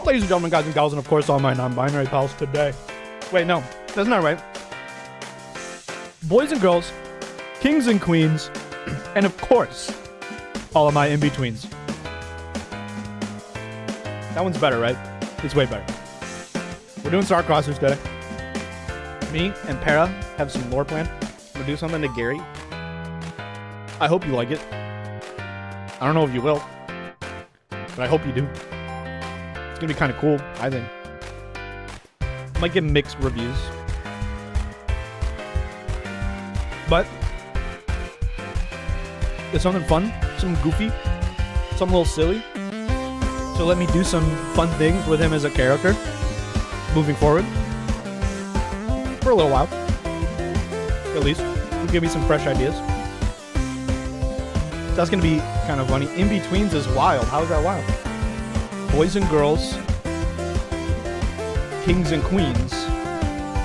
Ladies and gentlemen, guys and gals, and of course all my non-binary pals today. Wait, no, that's not right. Boys and girls, kings and queens, and of course, all of my in-betweens. That one's better, right? It's way better. We're doing Starcrossers today. Me and Para have some lore planned. I'm gonna do something to Gary. I hope you like it. I don't know if you will, but I hope you do. It's gonna be kind of cool, I think. Might get mixed reviews, but it's something fun, something goofy, something a little silly. So let me do some fun things with him as a character moving forward for a little while, at least. He'll give me some fresh ideas. That's gonna be kind of funny. In betweens is wild. How is that wild? Boys and girls, kings and queens,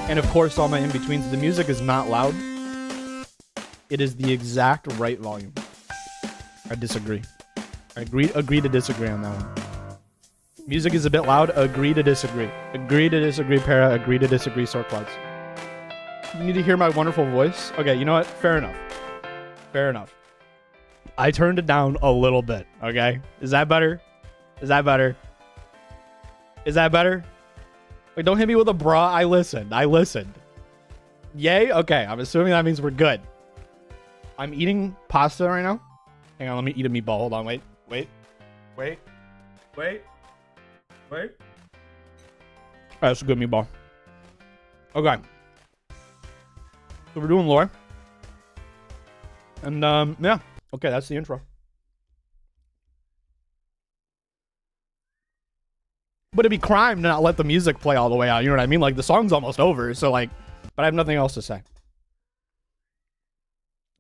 and of course all my in-betweens. The music is not loud. It is the exact right volume. I disagree. I agree to disagree on that one. Music is a bit loud. Agree to disagree. Agree to disagree, Para. Agree to disagree, Sorclouds. You need to hear my wonderful voice? Okay, you know what? Fair enough. Fair enough. I turned it down a little bit, okay? Is that better? Is that better? Is that better? Wait, don't hit me with a bra. I listened. I listened. Yay? Okay, I'm assuming that means we're good. I'm eating pasta right now. Hang on, let me eat a meatball. Hold on, wait. Wait. Wait. Wait. Wait. Alright, that's a good meatball. Okay. So we're doing lore. And, yeah. Okay, that's the intro. But it'd be crime to not let the music play all the way out. You know what I mean? Like, the song's almost over, so, like... But I have nothing else to say.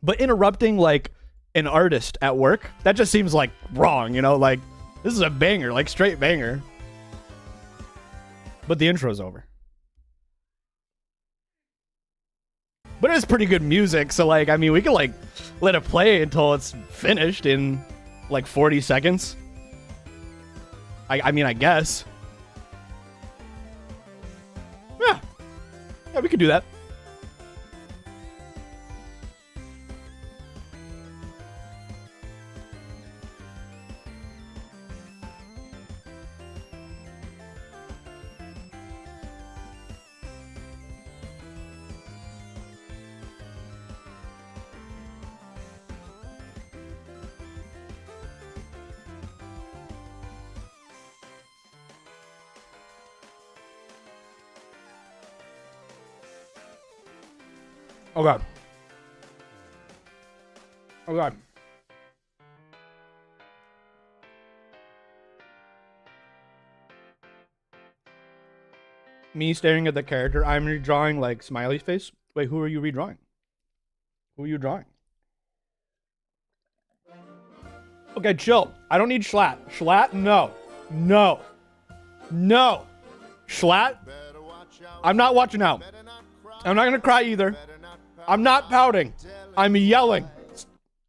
But interrupting, like, an artist at work, that just seems, like, wrong, you know? Like, this is a banger, like, straight banger. But the intro's over. But it's pretty good music, so, like, I mean, we can, like, let it play until it's finished in, like, 40 seconds. I mean, I guess. Yeah. Yeah, we could do that. Oh god. Oh god. Me staring at the character. I'm redrawing like smiley face. Wait, who are you redrawing? Who are you drawing? Okay, chill. I don't need Schlatt. Schlatt? No. No. No. Schlatt? I'm not watching out. I'm not gonna cry either. I'm not pouting. I'm yelling.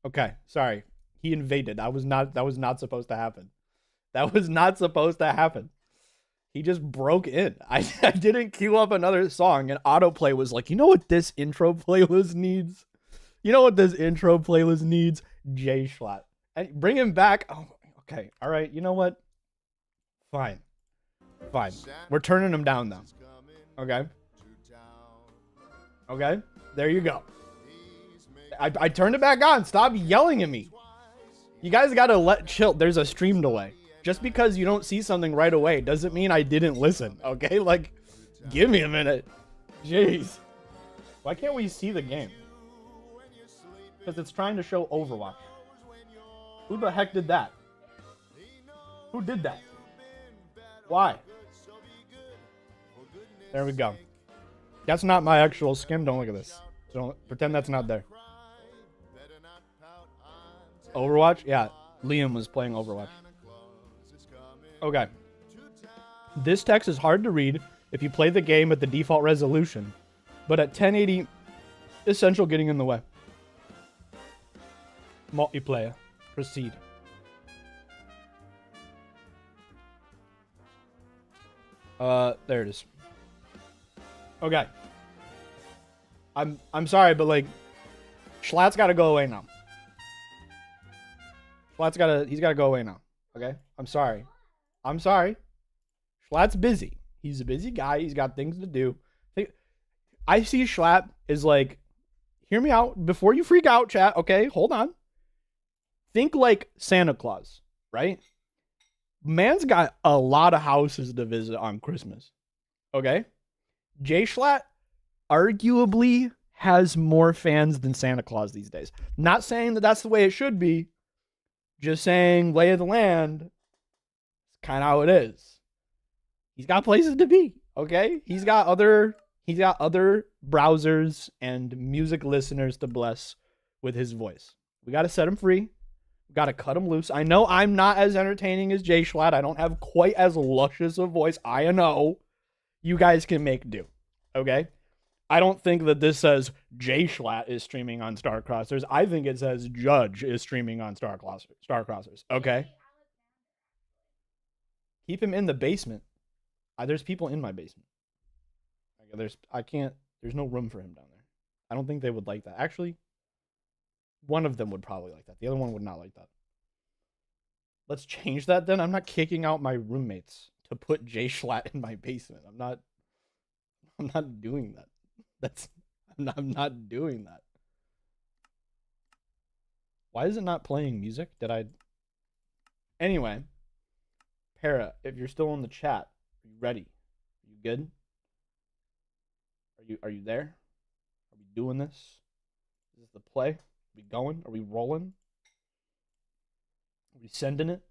Okay, sorry. He invaded. That was not supposed to happen. That was not supposed to happen. He just broke in. I didn't queue up another song, and autoplay was like, you know what this intro playlist needs? You know what this intro playlist needs? Jay Schlatt. And bring him back. Oh, okay. All right. You know what? Fine. Fine. We're turning him down though. Okay. Okay, there you go. I turned it back on. Stop yelling at me. You guys gotta chill. There's a stream delay. Just because you don't see something right away doesn't mean I didn't listen, okay? Like, give me a minute. Jeez. Why can't we see the game? Because it's trying to show Overwatch. Who the heck did that? Who did that? Why? There we go. That's not my actual skin. Don't look at this. Don't pretend that's not there. Overwatch? Yeah. Liam was playing Overwatch. Okay. This text is hard to read if you play the game at the default resolution, but at 1080, essential getting in the way. Multiplayer. Proceed. There it is. Okay. I'm sorry, but like, Schlatt's gotta go away now. He's gotta go away now. Okay? I'm sorry. I'm sorry. Schlatt's busy. He's a busy guy. He's got things to do. I see Schlatt is like, hear me out before you freak out, chat. Okay, hold on. Think like Santa Claus, right? Man's got a lot of houses to visit on Christmas. Okay? Jay Schlatt arguably has more fans than Santa Claus these days. Not saying that that's the way it should be. Just saying, lay of the land. It's kind of how it is. He's got places to be. Okay, he's got other browsers and music listeners to bless with his voice. We got to set him free. We got to cut him loose. I know I'm not as entertaining as Jay Schlatt. I don't have quite as luscious a voice. I know. You guys can make do. Okay? I don't think that this says Jay Schlatt is streaming on Starcrossers. I think it says Judge is streaming on Starcrossers. Okay? Keep him in the basement. There's people in my basement. There's no room for him down there. I don't think they would like that. Actually, one of them would probably like that. The other one would not like that. Let's change that then. I'm not kicking out my roommates to put Jay Schlatt in my basement. I'm not doing that. I'm not doing that. Why is it not playing music? Anyway, Para, if you're still in the chat, are you ready? Are you good? Are you there? Are we doing this? Is this the play? Are we going? Are we rolling? Are we sending it?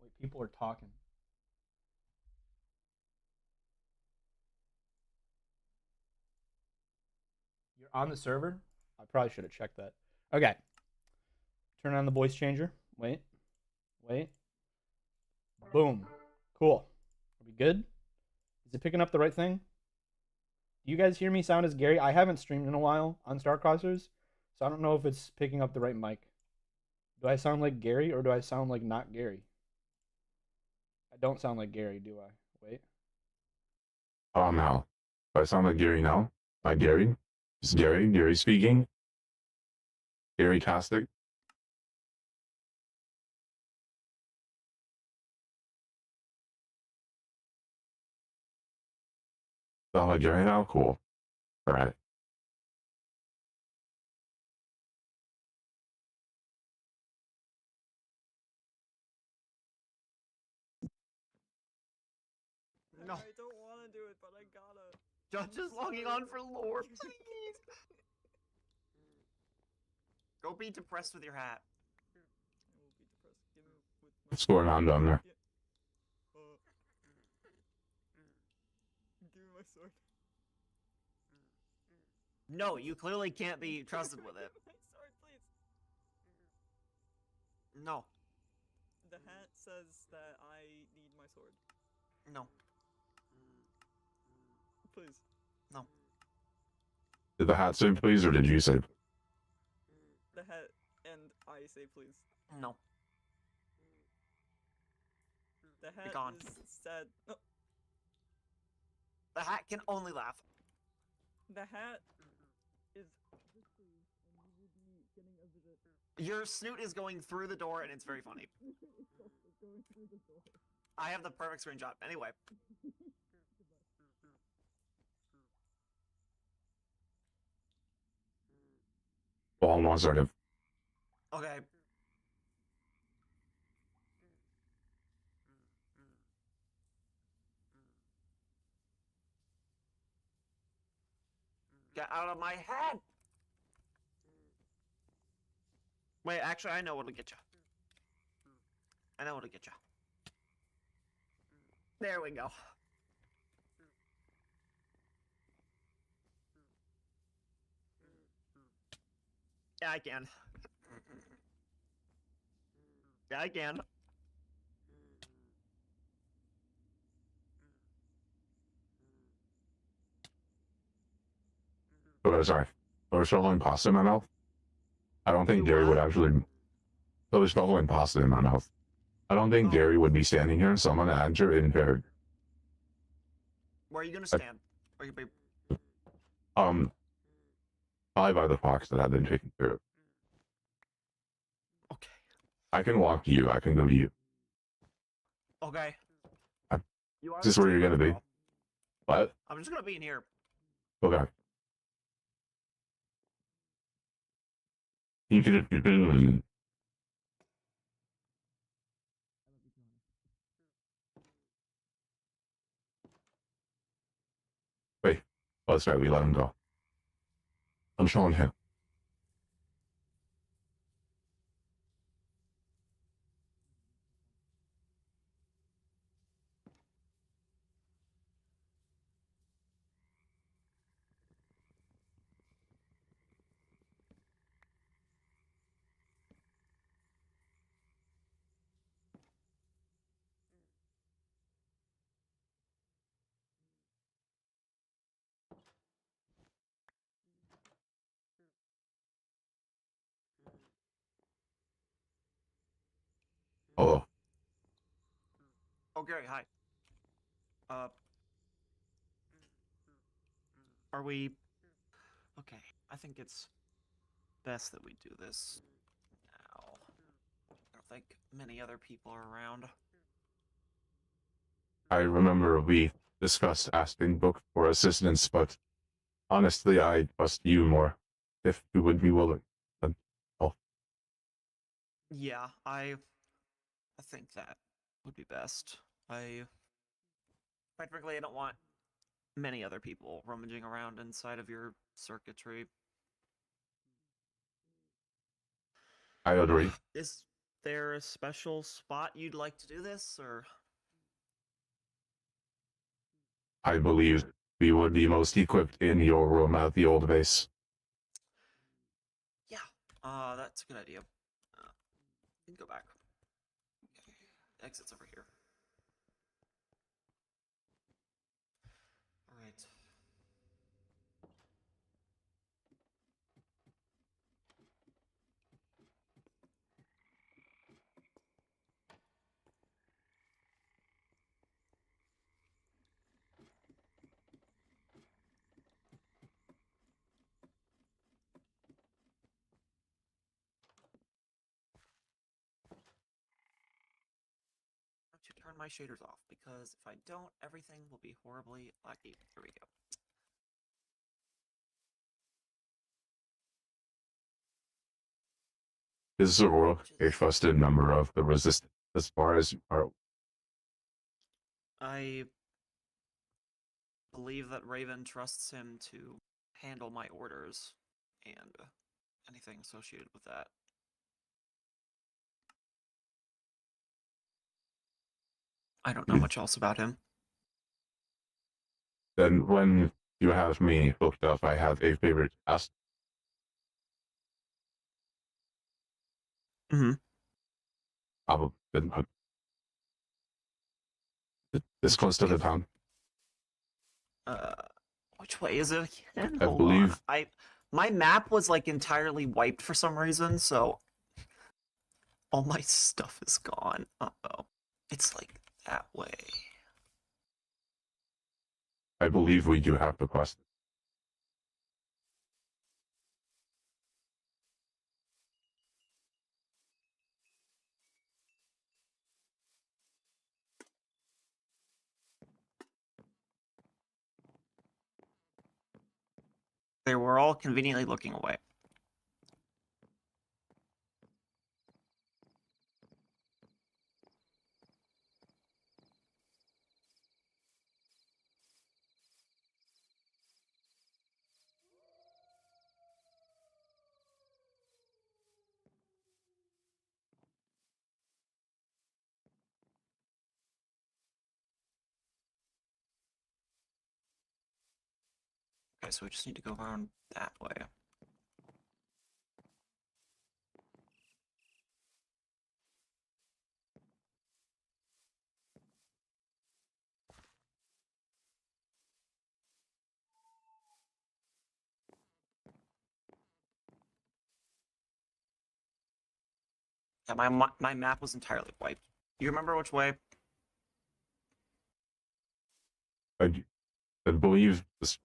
Wait, people are talking. You're on the server? I probably should have checked that. Okay. Turn on the voice changer. Wait. Boom. Cool. Are we good? Is it picking up the right thing? Do you guys hear me sound as Gary? I haven't streamed in a while on Starcrossers, so I don't know if it's picking up the right mic. Do I sound like Gary or do I sound like not Gary? I don't sound like Gary, do I? Wait. Oh, no. Do I sound like Gary now? Like Gary? Is Gary speaking? Gary Tastic? Sound like Gary now? Cool. All right. No. I don't want to do it, but I gotta. Judge is logging on for lore, please! Go be depressed with your hat. I will be depressed. Give me with my What's going on down there? Give me my sword. No, you clearly can't be trusted with it. My sword, please. No. The hat says that I need my sword. No. Please. No. Did the hat say please or did you say? The hat and I say please. No. The hat gone. is sad. No. The hat can only laugh. The hat is and you will be getting a visit. Your snoot is going through the door and it's very funny. Going through the door. I have the perfect screenshot. Anyway. Hold on 1 second. Okay. Get out of my head! Wait, actually, I know what'll get you. I know what'll get you. There we go. Yeah, I can. Yeah, I can. Oh, sorry. I was shoveling pasta in my mouth. I don't think You Gary would what? actually. So there's no pasta in my mouth. I don't think Oh. Gary would be standing here, so I'm gonna enter in there. Where are you gonna stand? Are you be... Probably by the fox that I've been taking care of. Okay. I can walk to you. I can go to you. Okay. I- You are Is this the where you're chamber, gonna be? girl. What? I'm just gonna be in here. Okay. You can. Wait. Oh, that's right. We let him go. I'm showing him. Oh, Oh, Gary, hi. Are we... Okay, I think it's best that we do this now. I don't think many other people are around. I remember we discussed asking Book for assistance, but honestly, I trust you more. If you would be willing. Then, oh, Yeah, I think that would be best. Quite frankly, I don't want many other people rummaging around inside of your circuitry. I agree. Is there a special spot you'd like to do this, or... I believe we would be most equipped in your room at the old base. Yeah, that's a good idea. We can go back. Okay. Exit's over here. Alright. Why don't you turn my shaders off? Because if I don't, everything will be horribly laggy. Here we go. Is Aurora a trusted member of the Resistance as far as you are? I believe that Raven trusts him to handle my orders and anything associated with that. I don't know much else about him. Then when you have me hooked up, I have a favorite task. Mm-hmm. Probably been put this close to the town. Which way is it again? I Hold believe- on. My map was like entirely wiped for some reason, so all my stuff is gone. Uh-oh. It's like that way. I believe we do have the quest. They were all conveniently looking away. Okay, so we just need to go around that way. Yeah, my map was entirely wiped. You remember which way? I believe this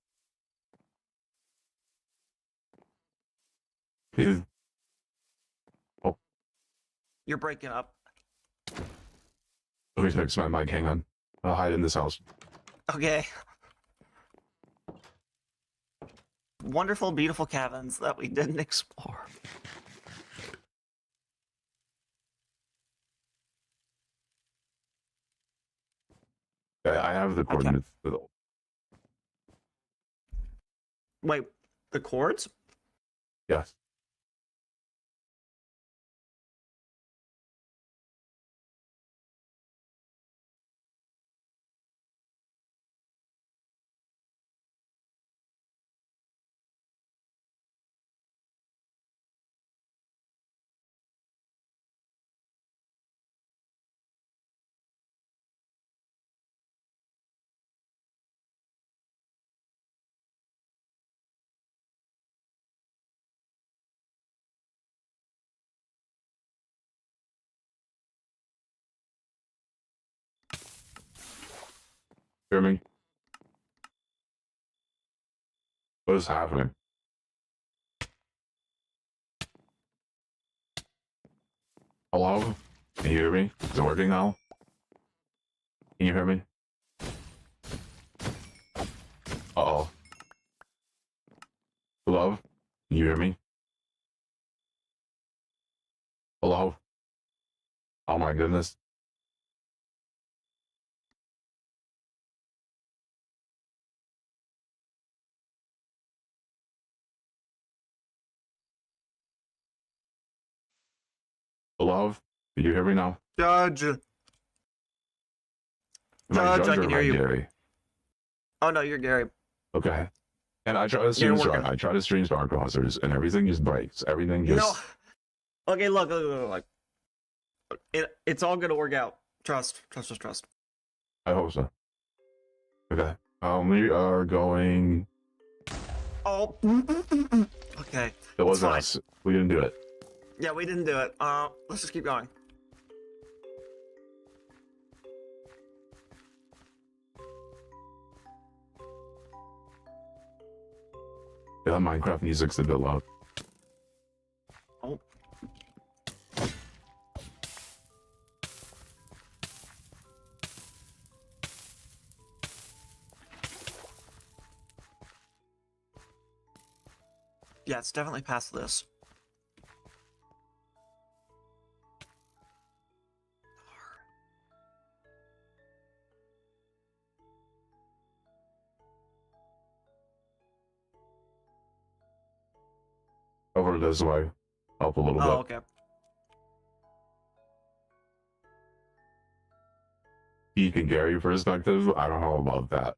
is. Oh, You're breaking up. let me fix my mic. Hang on. I'll hide in this house. Okay. Wonderful, beautiful cabins that we didn't explore. I have the coordinates. Wait, the chords? Yes. Hear me? What is happening? Hello? Can you hear me? Is it working now? Can you hear me? Uh-oh. Hello? Can you hear me? Hello? Oh my goodness. Hello? Can you hear me now? Judge! Am I Judge, I Judge or can am hear I you. Gary? Oh no, you're Gary. Okay. And I try to You're stream working. I try to stream Starcrossers and everything just breaks. Everything just No. Okay, look. It's all gonna work out. Trust. I hope so. Okay. We are going. Oh. Okay. It was fine. us. We didn't do it. Yeah, we didn't do it. Let's just keep going. Yeah, Minecraft music's a bit loud. Oh. Yeah, it's definitely past this. Over this way. Up a little Oh, bit. okay. Peak and Gary perspective. I don't know about that.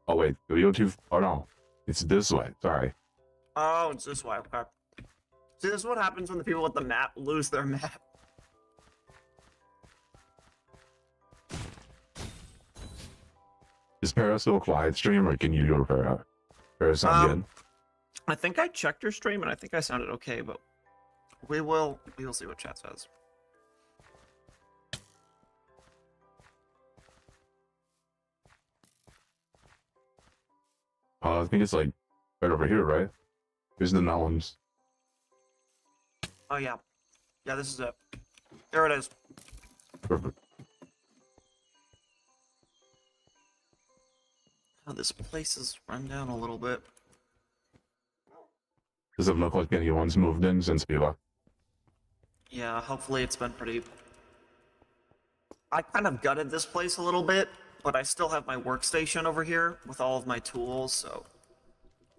Oh wait, did we go too? Oh no, it's this way. Sorry. Oh, it's this way. Okay. See, this is what happens when the people with the map lose their map. Is Para still a quiet stream, or can you do a Para? Para sound good? I think I checked your stream and I think I sounded okay, but we will see what chat says. I think it's like right over here, right? Here's the melons. Oh yeah. Yeah, this is it. There it is. Perfect. Oh, this place is run down a little bit. Doesn't look like anyone's moved in since we left. Yeah, hopefully it's been pretty... I kind of gutted this place a little bit, but I still have my workstation over here with all of my tools, so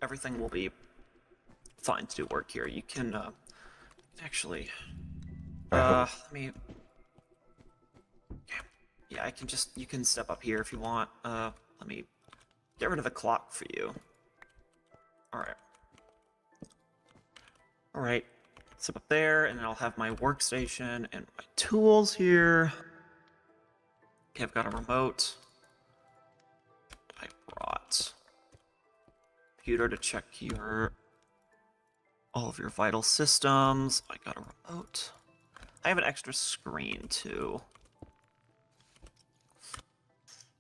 everything will be fine to do work here. You can, actually... let me... Yeah, I can just... You can step up here if you want. Let me get rid of the clock for you. Alright. Alright. Step up there, and then I'll have my workstation and my tools here. Okay, I've got a remote. I brought computer to check your all of your vital systems. I got a remote. I have an extra screen too.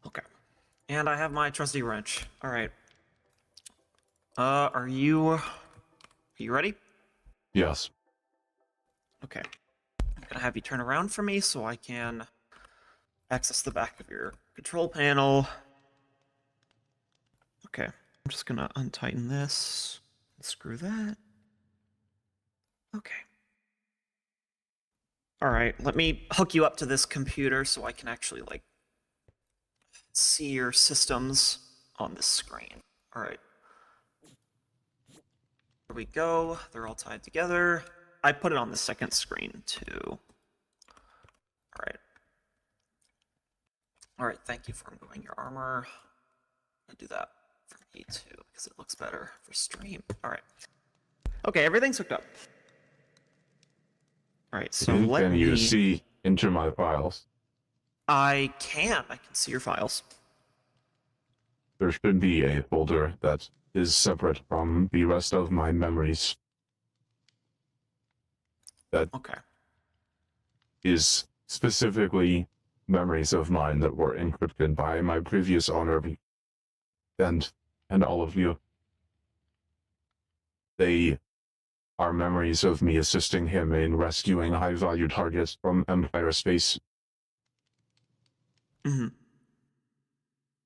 Okay. And I have my trusty wrench. All right. Are you ready? Yes. Okay. I'm gonna have you turn around for me so I can access the back of your control panel. Okay. I'm just gonna untighten this. Screw that. Okay. Alright, let me hook you up to this computer so I can actually, like, see your systems on this screen. Alright. Here we go. They're all tied together. I put it on the second screen, too. Alright. Alright, thank you for removing your armor. I'll do that for me, too, because it looks better for stream. Alright. Okay, everything's hooked up. Alright, so let Can me... you see into my files? I can see your files. There should be a folder that is separate from the rest of my memories. That Okay. is specifically memories of mine that were encrypted by my previous owner and all of you. They are memories of me assisting him in rescuing high-value targets from Empire space Mm-hmm.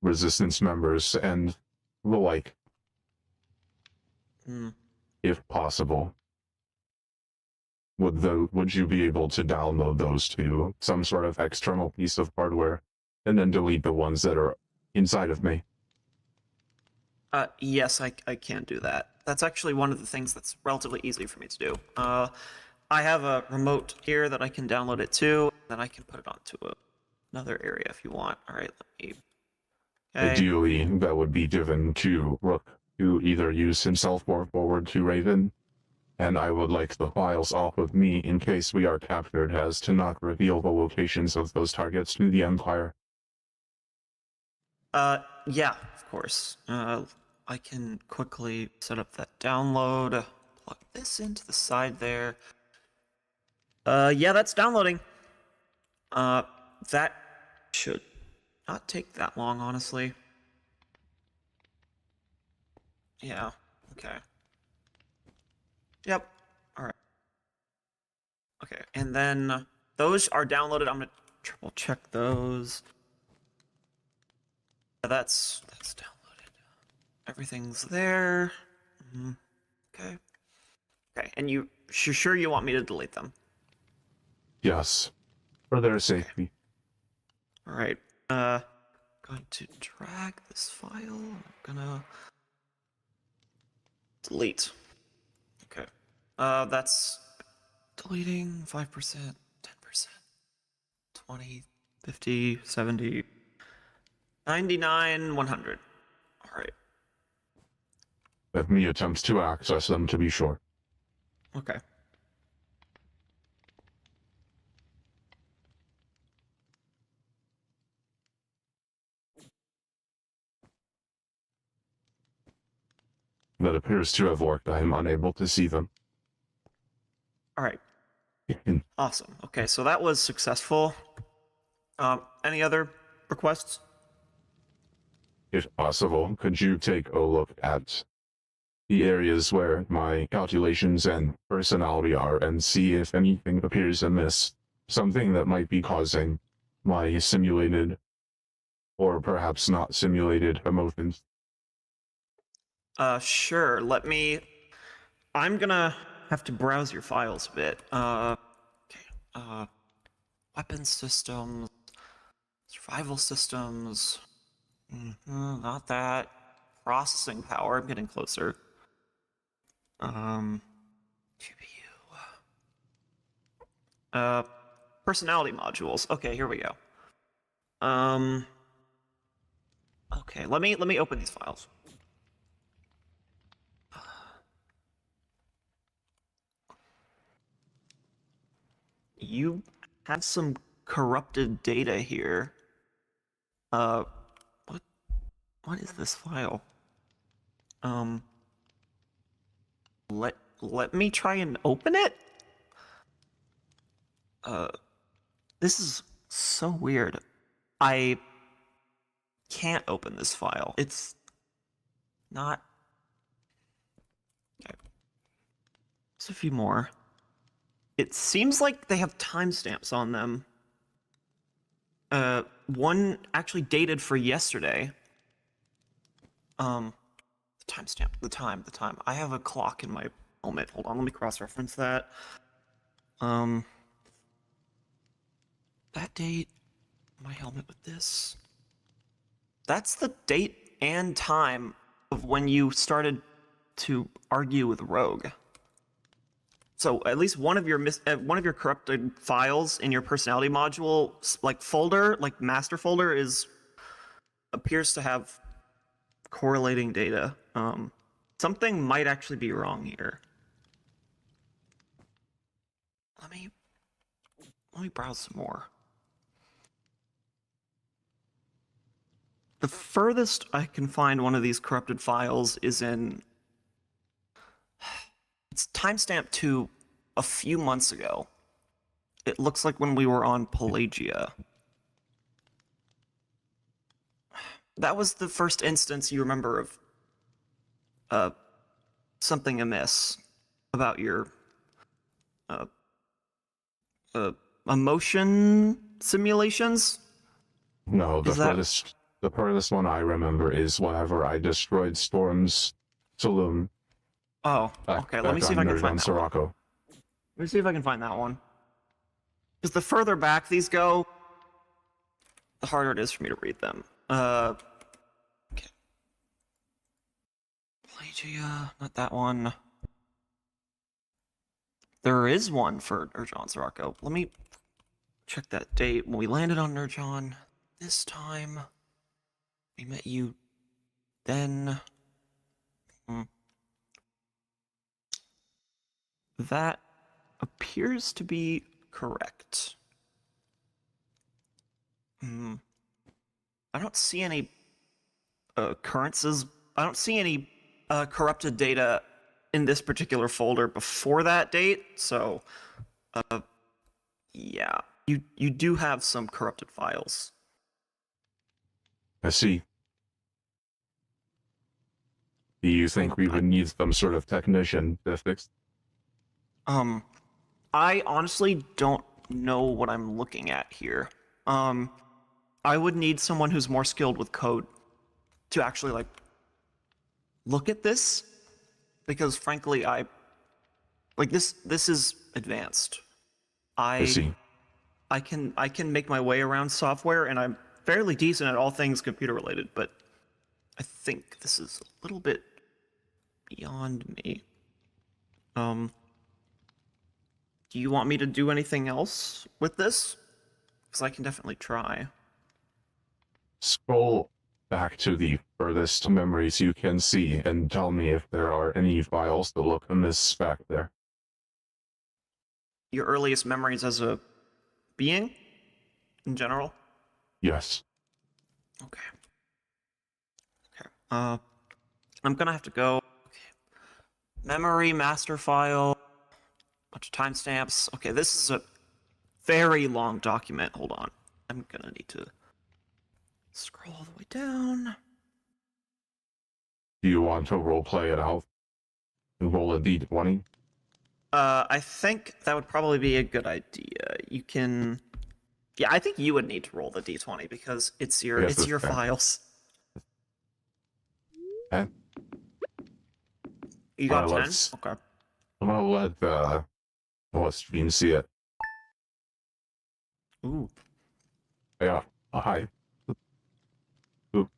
resistance members and the like, Mm. if possible. Would you be able to download those to some sort of external piece of hardware and then delete the ones that are inside of me? Yes, I can do that. That's actually one of the things that's relatively easy for me to do. I have a remote here that I can download it to, then I can put it onto another area if you want. All right, let me... Okay. Ideally, that would be given to Rook to either use himself or forward to Raven, and I would like the files off of me in case we are captured, as to not reveal the locations of those targets to the Empire. Yeah, of course. I can quickly set up that download. Plug this into the side there. Yeah, that's downloading. That should not take that long, honestly. Yeah, okay. Yep, alright. Okay, and then those are downloaded. I'm gonna triple check those. Yeah, that's downloaded. Everything's there. Okay. Okay, and you're sure you want me to delete them? Yes, for their safety. Alright, going to drag this file. I'm gonna delete. Okay. That's deleting 5%, 10%, 20, 50, 70, 99, 100. Alright. Let me attempt to access them to be sure. Okay. That appears to have worked. I am unable to see them. Alright. Awesome. Okay, so that was successful. Any other requests? If possible, could you take a look at the areas where my calculations and personality are and see if anything appears amiss? Something that might be causing my simulated, or perhaps not simulated, emotions. Sure. I'm gonna have to browse your files a bit. Okay. Weapon systems, survival systems. Not that. Processing power. I'm getting closer. GPU. Personality modules. Okay, here we go. Okay, let me open these files. You have some corrupted data here. What is this file? let me try and open it. This is so weird. I can't open this file. It's not... Okay. There's a few more. It seems like they have timestamps on them. One actually dated for yesterday. The timestamp, the time. I have a clock in my helmet. Hold on, let me cross-reference that. That date, my helmet with this. That's the date and time of when you started to argue with Rogue. So at least one of your corrupted files in your personality module, like folder, like master folder, appears to have correlating data. Something might actually be wrong here. Let me browse some more. The furthest I can find one of these corrupted files is in... It's timestamped to a few months ago. It looks like when we were on Pelagia. That was the first instance you remember of something amiss about your emotion simulations. No, the furthest one I remember is whenever I destroyed Storm's saloon. Oh, okay. Let me see if I can find that one. Sirocco. Let me see if I can find that one. Because the further back these go, the harder it is for me to read them. Okay. Pelagia, not that one. There is one for Nurjon Sirocco. Let me check that date when we landed on Nurjon. This time, we met you then. That appears to be correct. I don't see any occurrences. I don't see any corrupted data in this particular folder before that date. So, yeah, you do have some corrupted files. I see. Do you think we would need some sort of technician to fix? I honestly don't know what I'm looking at here. I would need someone who's more skilled with code to actually, like, look at this, because frankly, this is advanced. I see. I can make my way around software, and I'm fairly decent at all things computer related, but I think this is a little bit beyond me. Do you want me to do anything else with this? Because I can definitely try. Scroll back to the furthest memories you can see and tell me if there are any files that look amiss back there. Your earliest memories as a being? In general? Yes. Okay. I'm gonna have to go. Okay. Memory master file. Bunch of timestamps. Okay, this is a very long document. Hold on. I'm gonna need to scroll all the way down. Do you want to roleplay it out and roll a d20? I think that would probably be a good idea. You can... Yeah, I think you would need to roll the d20 because it's your files. Okay. You got 10? Okay. I'm gonna let stream see it. Ooh. Yeah. Hi. Ooh.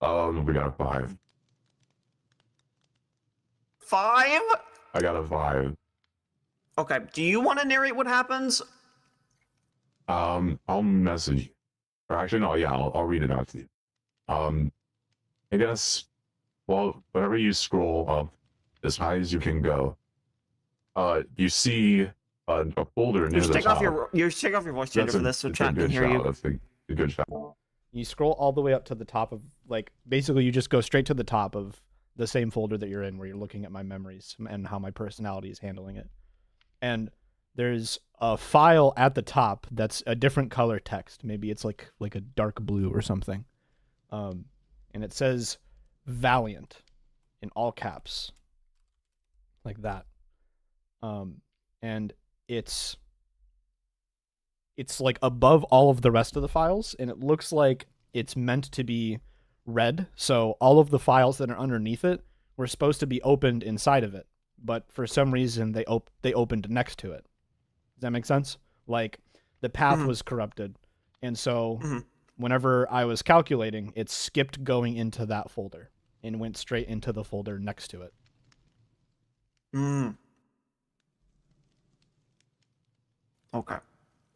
We got a 5. 5? I got a 5. Okay. Do you want to narrate what happens? I'll message you. Or actually, no, yeah, I'll read it out to you. I guess, well, whenever you scroll up as high as you can go, you see a folder near the top. You take off your voice changer for this so chat can hear you. That's a good shot. You scroll all the way up to the top of, like, basically you just go straight to the top of the same folder that you're in, where you're looking at my memories and how my personality is handling it. And there's a file at the top that's a different color text. Maybe it's like a dark blue or something. And it says Valiant in all caps, like that. And it's like above all of the rest of the files, and it looks like it's meant to be read. So all of the files that are underneath it were supposed to be opened inside of it, but for some reason they opened next to it. Does that make sense? Like the path was corrupted, and so whenever I was calculating, it skipped going into that folder and went straight into the folder next to it. Okay.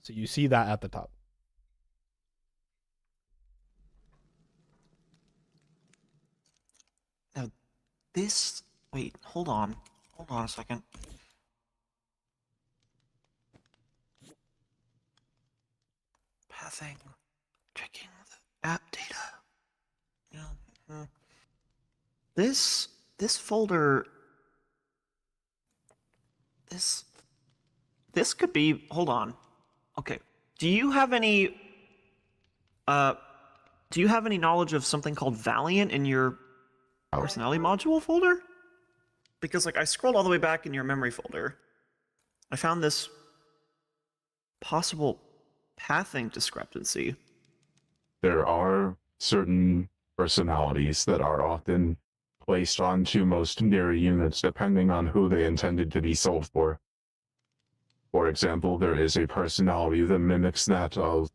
So you see that at the top. Now, this... Wait, hold on. Hold on a second. Pathing. Checking the app data. Yeah. This folder... This could be... Hold on. Okay. Do you have any knowledge of something called Valiant in your personality module folder? Because, like, I scrolled all the way back in your memory folder. I found this possible pathing discrepancy. There are certain personalities that are often placed onto most mirror units depending on who they intended to be sold for. For example, there is a personality that mimics that of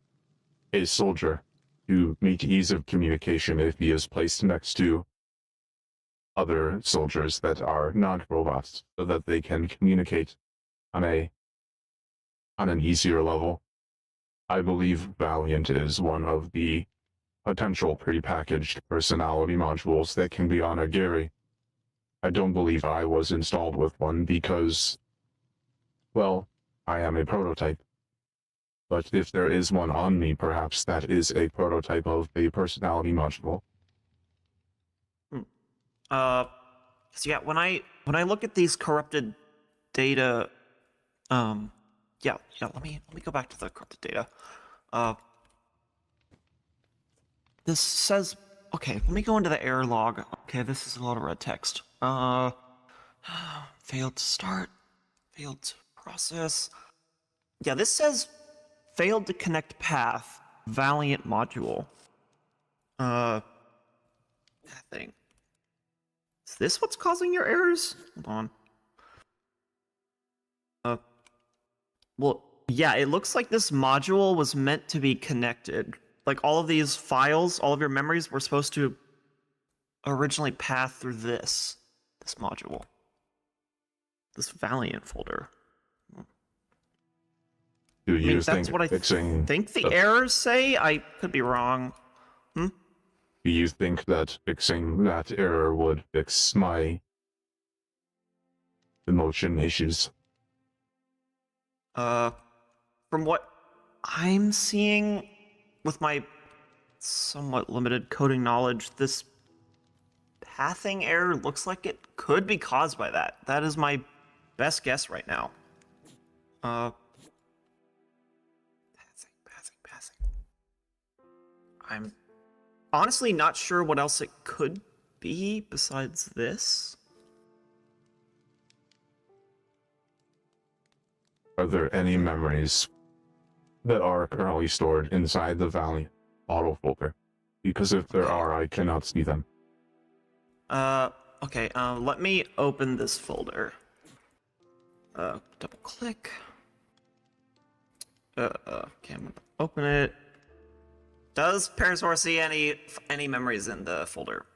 a soldier to make ease of communication if he is placed next to other soldiers that are not robots, so that they can communicate on an easier level. I believe Valiant is one of the potential prepackaged personality modules that can be on a Gary. I don't believe I was installed with one because, well, I am a prototype. But if there is one on me, perhaps that is a prototype of a personality module. So yeah, when I look at these corrupted data, yeah, let me go back to the corrupted data. This says, okay, let me go into the error log. Okay, this is a lot of red text. Failed to start, failed to process. Yeah, this says failed to connect path, Valiant module. That thing. Is this what's causing your errors? Hold on. Well, yeah, it looks like this module was meant to be connected. Like all of these files, all of your memories were supposed to originally path through this module. This Valiant folder. Do I you mean, think that's what I fixing think the errors say. I could be wrong. Do you think that fixing that error would fix my emotion issues? From what I'm seeing with my somewhat limited coding knowledge, this pathing error looks like it could be caused by that. That is my best guess right now. Pathing. I'm honestly not sure what else it could be besides this. Are there any memories that are currently stored inside the Valiant auto folder? Because if there are, I cannot see them. Okay, let me open this folder. Double click. Okay, I'm gonna open it. Does Parasaur see any memories in the folder?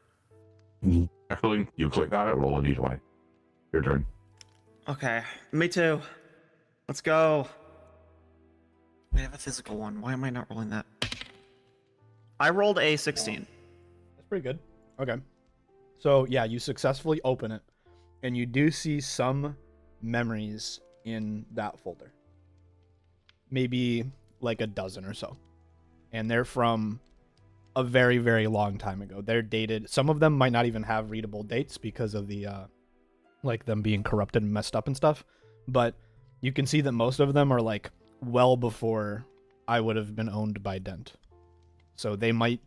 Actually, you click that, it will lead away. Your turn. Okay, me too. Let's go. We have a physical one. Why am I not rolling that? I rolled a 16. That's pretty good. Okay. So, yeah, you successfully open it, and you do see some memories in that folder. Maybe like a dozen or so. And they're from a very, very long time ago. They're dated. Some of them might not even have readable dates because of the like them being corrupted and messed up and stuff. But you can see that most of them are like well before I would have been owned by Dent. So they might,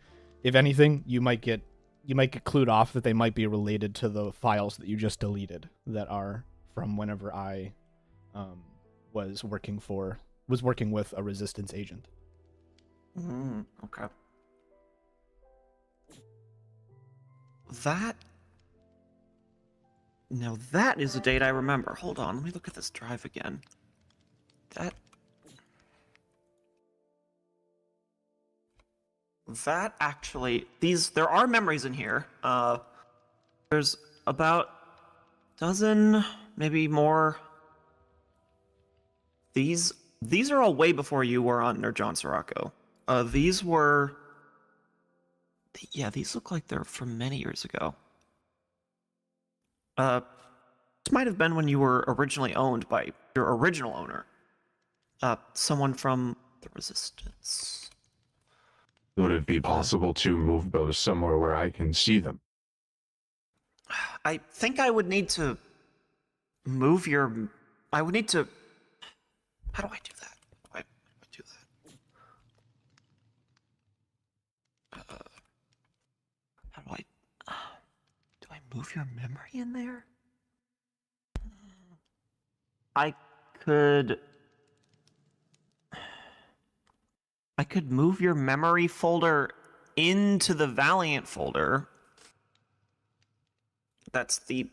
if anything, you might get clued off that they might be related to the files that you just deleted that are from whenever I was working with a resistance agent. Okay. That... Now that is a date I remember. Hold on, let me look at this drive again. That actually... There are memories in here. There's about a dozen, maybe more. These are all way before you were on John Sirocco. These were... Yeah, these look like they're from many years ago. This might have been when you were originally owned by your original owner. Someone from the Resistance. Would it be possible to move those somewhere where I can see them? I think I would need to move your... I would need to... How do I do that? How do I do that? How do I... Do I move your memory in there? I could move your memory folder into the Valiant folder. That's the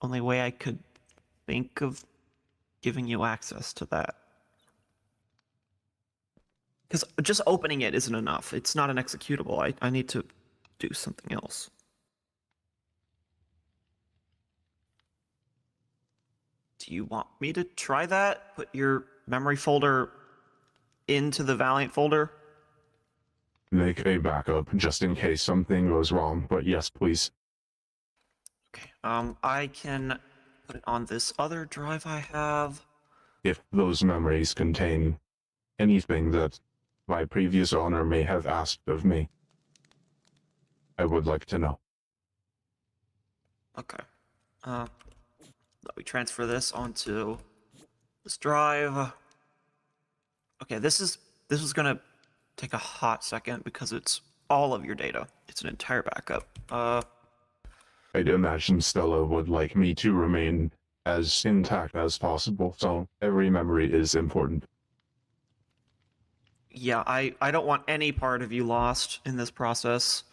only way I could think of giving you access to that. Because just opening it isn't enough. It's not an executable. I need to do something else. Do you want me to try that? Put your memory folder into the Valiant folder? Make a backup just in case something goes wrong, but yes, please. Okay, I can put it on this other drive I have. If those memories contain anything that my previous owner may have asked of me, I would like to know. Okay. Let me transfer this onto this drive. Okay, this is gonna take a hot second because it's all of your data. It's an entire backup. I'd imagine Stella would like me to remain as intact as possible, so every memory is important. Yeah, I don't want any part of you lost in this process.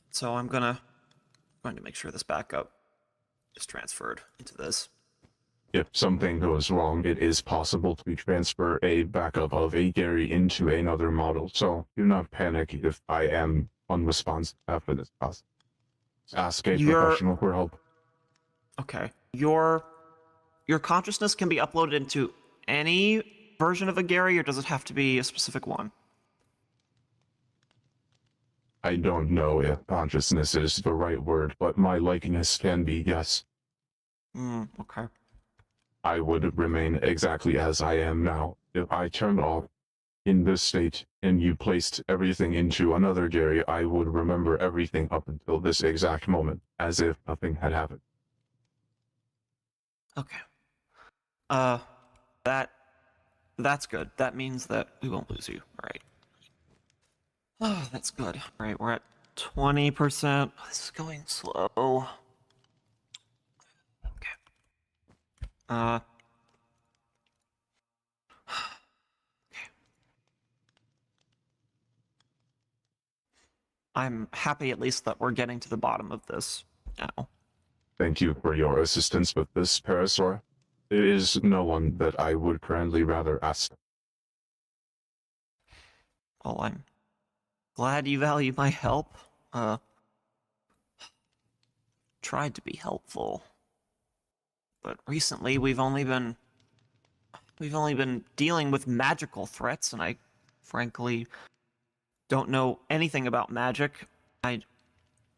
So I'm going to make sure this backup is transferred into this. If something goes wrong, it is possible to transfer a backup of a Gary into another model, so do not panic if I am unresponsive after this process. Ask a professional for help. Okay. Your consciousness can be uploaded into any version of a Gary, or does it have to be a specific one? I don't know if consciousness is the right word, but my likeness can be, yes. Okay. I would remain exactly as I am now. If I turned off in this state and you placed everything into another Gary, I would remember everything up until this exact moment, as if nothing had happened. Okay. That's good. That means that we won't lose you. All right. Oh, that's good. All right, we're at 20%. This is going slow. Okay. Okay. I'm happy at least that we're getting to the bottom of this now. Thank you for your assistance with this, Parasaur. There is no one that I would currently rather ask. Well, I'm glad you value my help. Tried to be helpful. But recently we've only been dealing with magical threats, and I frankly don't know anything about magic. I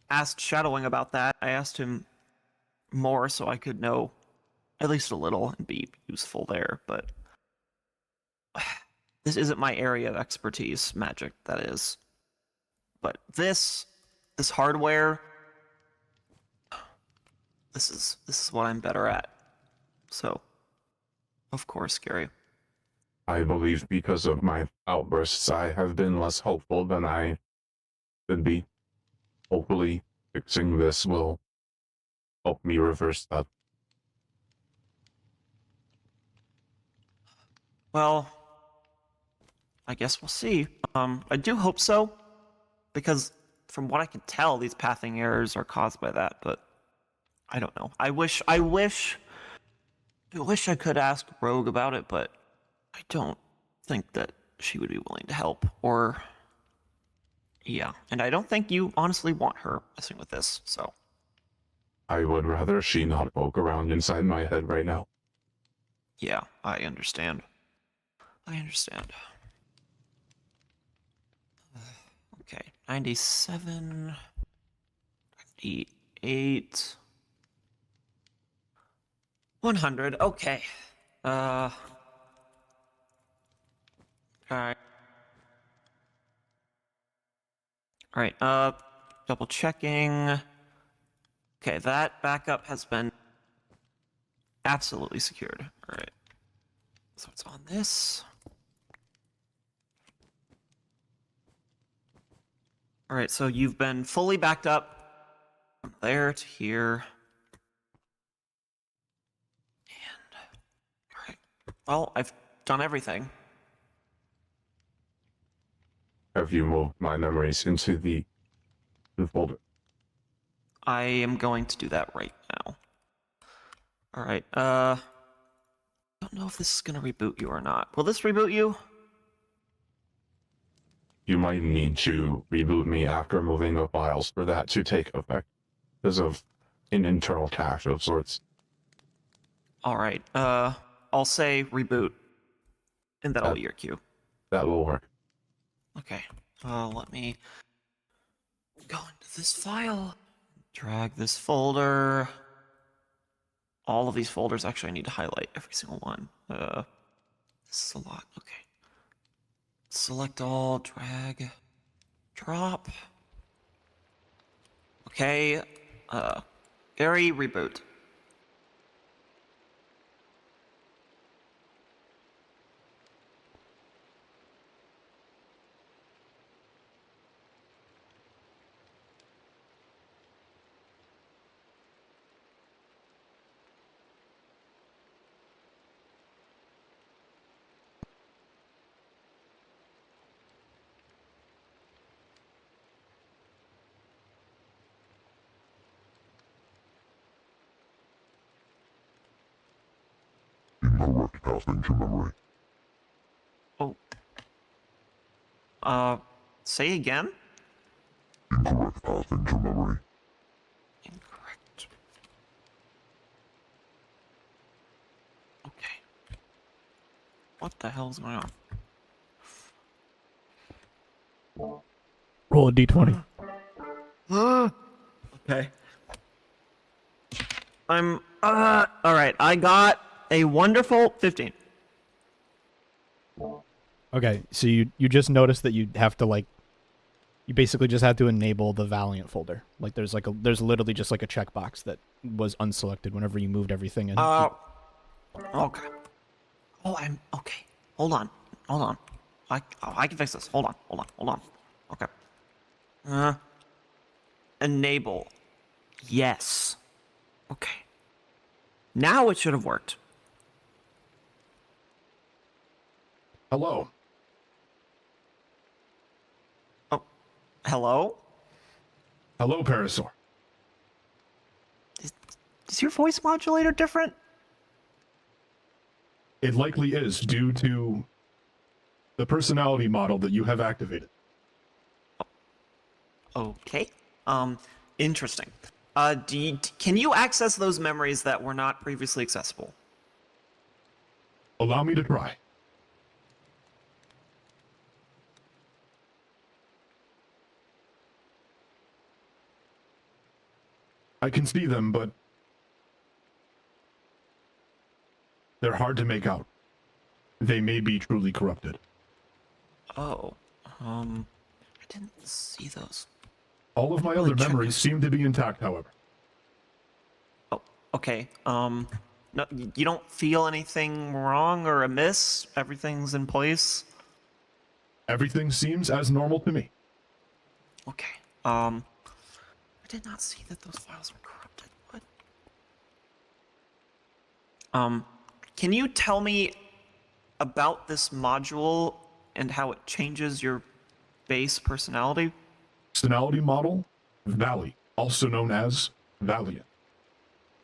asked Shadowwing about that. I asked him more so I could know at least a little and be useful there, but this isn't my area of expertise, magic, that is. But this hardware, this is what I'm better at. So, of course, Gary. I believe because of my outbursts, I have been less hopeful than I should be. Hopefully, fixing this will help me reverse that. Well, I guess we'll see. I do hope so, because from what I can tell, these pathing errors are caused by that, but I don't know. I wish I could ask Rogue about it, but I don't think that she would be willing to help, or... Yeah, and I don't think you honestly want her messing with this, so... I would rather she not poke around inside my head right now. Yeah, I understand. I understand. Okay, 97... 98... 100, okay. Alright. Alright, double checking. Okay, that backup has been absolutely secured. Alright. So it's on this. Alright, so you've been fully backed up from there to here. And alright. Well, I've done everything. Have you moved my memories into the folder? I am going to do that right now. Alright, I don't know if this is gonna reboot you or not. Will this reboot you? You might need to reboot me after moving the files for that to take effect, because of an internal cache of sorts. Alright, I'll say reboot, and that'll be your cue. That will work. Okay, let me go into this file, drag this folder. All of these folders, actually, I need to highlight every single one. This is a lot, okay. Select all, drag, drop. Okay, Gary, reboot. Incorrect pathing to memory. Oh. Say again? Incorrect pathing to memory. Incorrect. Okay. What the hell's going on? Roll a d20. Okay. Alright, I got a wonderful 15. Okay, so you just noticed that you have to you basically just had to enable the Valiant folder. Like there's literally just like a checkbox that was unselected whenever you moved everything in. Okay. Oh, okay. Hold on. I can fix this. Hold on. Okay. Enable. Yes. Okay. Now it should have worked. Hello. Oh, hello? Hello, Parasaur. Is your voice modulator different? It likely is due to the personality model that you have activated. Okay. Interesting. Can you access those memories that were not previously accessible? Allow me to try. I can see them, but they're hard to make out. They may be truly corrupted. Oh. I didn't see those. All of my Really other check memories seem to be intact, however. Oh, okay. No, you don't feel anything wrong or amiss? Everything's in place? Everything seems as normal to me. Okay. I did not see that those files were corrupted. What? Can you tell me about this module and how it changes your base personality? Personality model, Valley, also known as Valiant.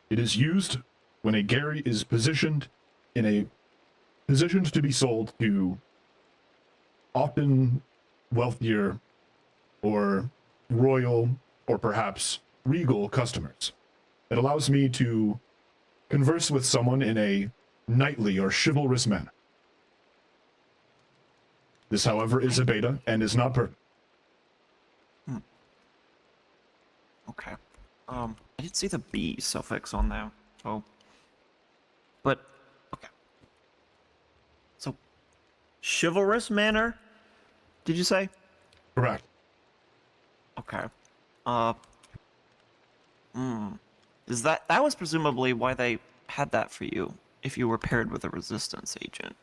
It is used when a Gary is positioned to be sold to often wealthier or royal or perhaps regal customers. It allows me to converse with someone in a knightly or chivalrous manner. This, however, is a beta and is not perfect. Okay. I didn't see the B suffix on there, so. But, okay. So, chivalrous manner, did you say? Correct. Okay. Is that was presumably why they had that for you, if you were paired with a resistance agent.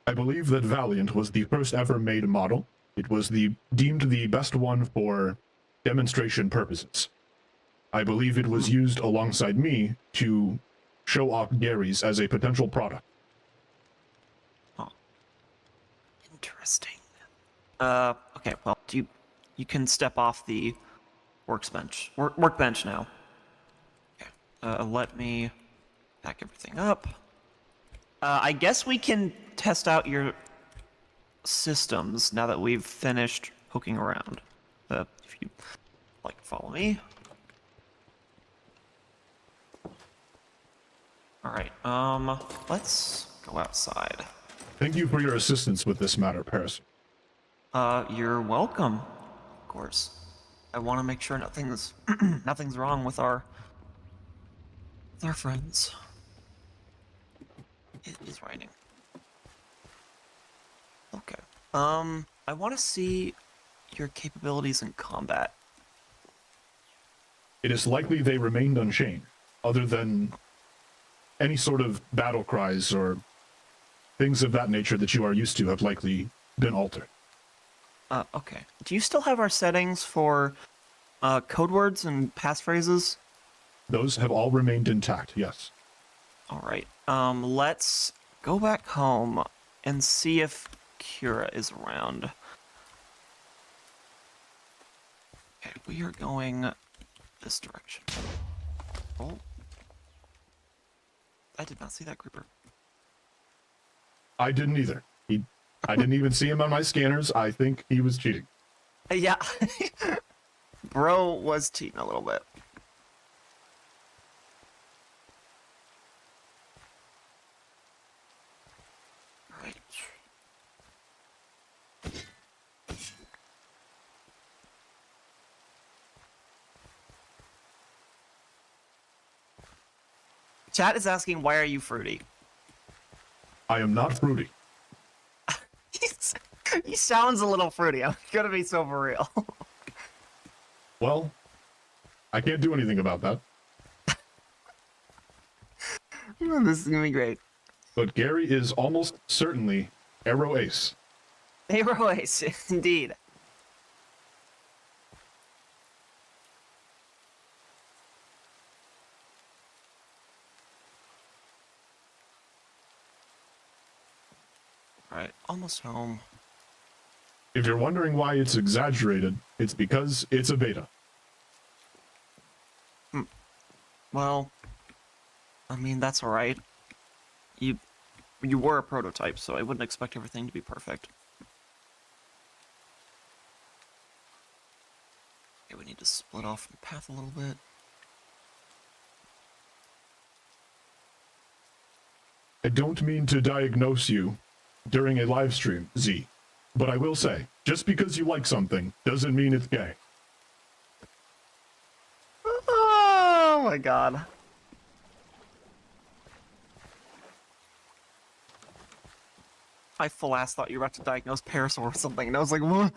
I believe that Valiant was the first ever made model. It was deemed the best one for demonstration purposes. I believe it was used alongside me to show off Gary's as a potential product. Oh. Interesting. Okay, well, you can step off the workbench now. Okay. Let me back everything up. I guess we can test out your systems now that we've finished poking around. If you like to follow me. Alright, let's go outside. Thank you for your assistance with this matter, Paris. You're welcome. Of course. I want to make sure nothing's nothing's wrong with our friends. It is raining. Okay. I want to see your capabilities in combat. It is likely they remained unchanged, other than any sort of battle cries or things of that nature that you are used to have likely been altered. Okay. Do you still have our settings for code words and passphrases? Those have all remained intact, yes. All right. Let's go back home and see if Kira is around. Okay, we are going this direction. Oh. I did not see that creeper. I didn't either. I didn't even see him on my scanners. I think he was cheating. Yeah. Bro was cheating a little bit. Right. Chat is asking, why are you fruity? I am not fruity. He sounds a little fruity. I'm gonna be so for real. Well, I can't do anything about that. This is gonna be great. But Gary is almost certainly Arrow Ace. Hero Ace, indeed. Alright, almost home. If you're wondering why it's exaggerated, it's because it's a beta. Well, I mean, that's alright. You were a prototype, so I wouldn't expect everything to be perfect. Okay, we need to split off from the path a little bit. I don't mean to diagnose you during a live stream, Z, but I will say, just because you like something doesn't mean it's gay. Oh my god. I full ass thought you were about to diagnose Parasaur or something, and I was like, what?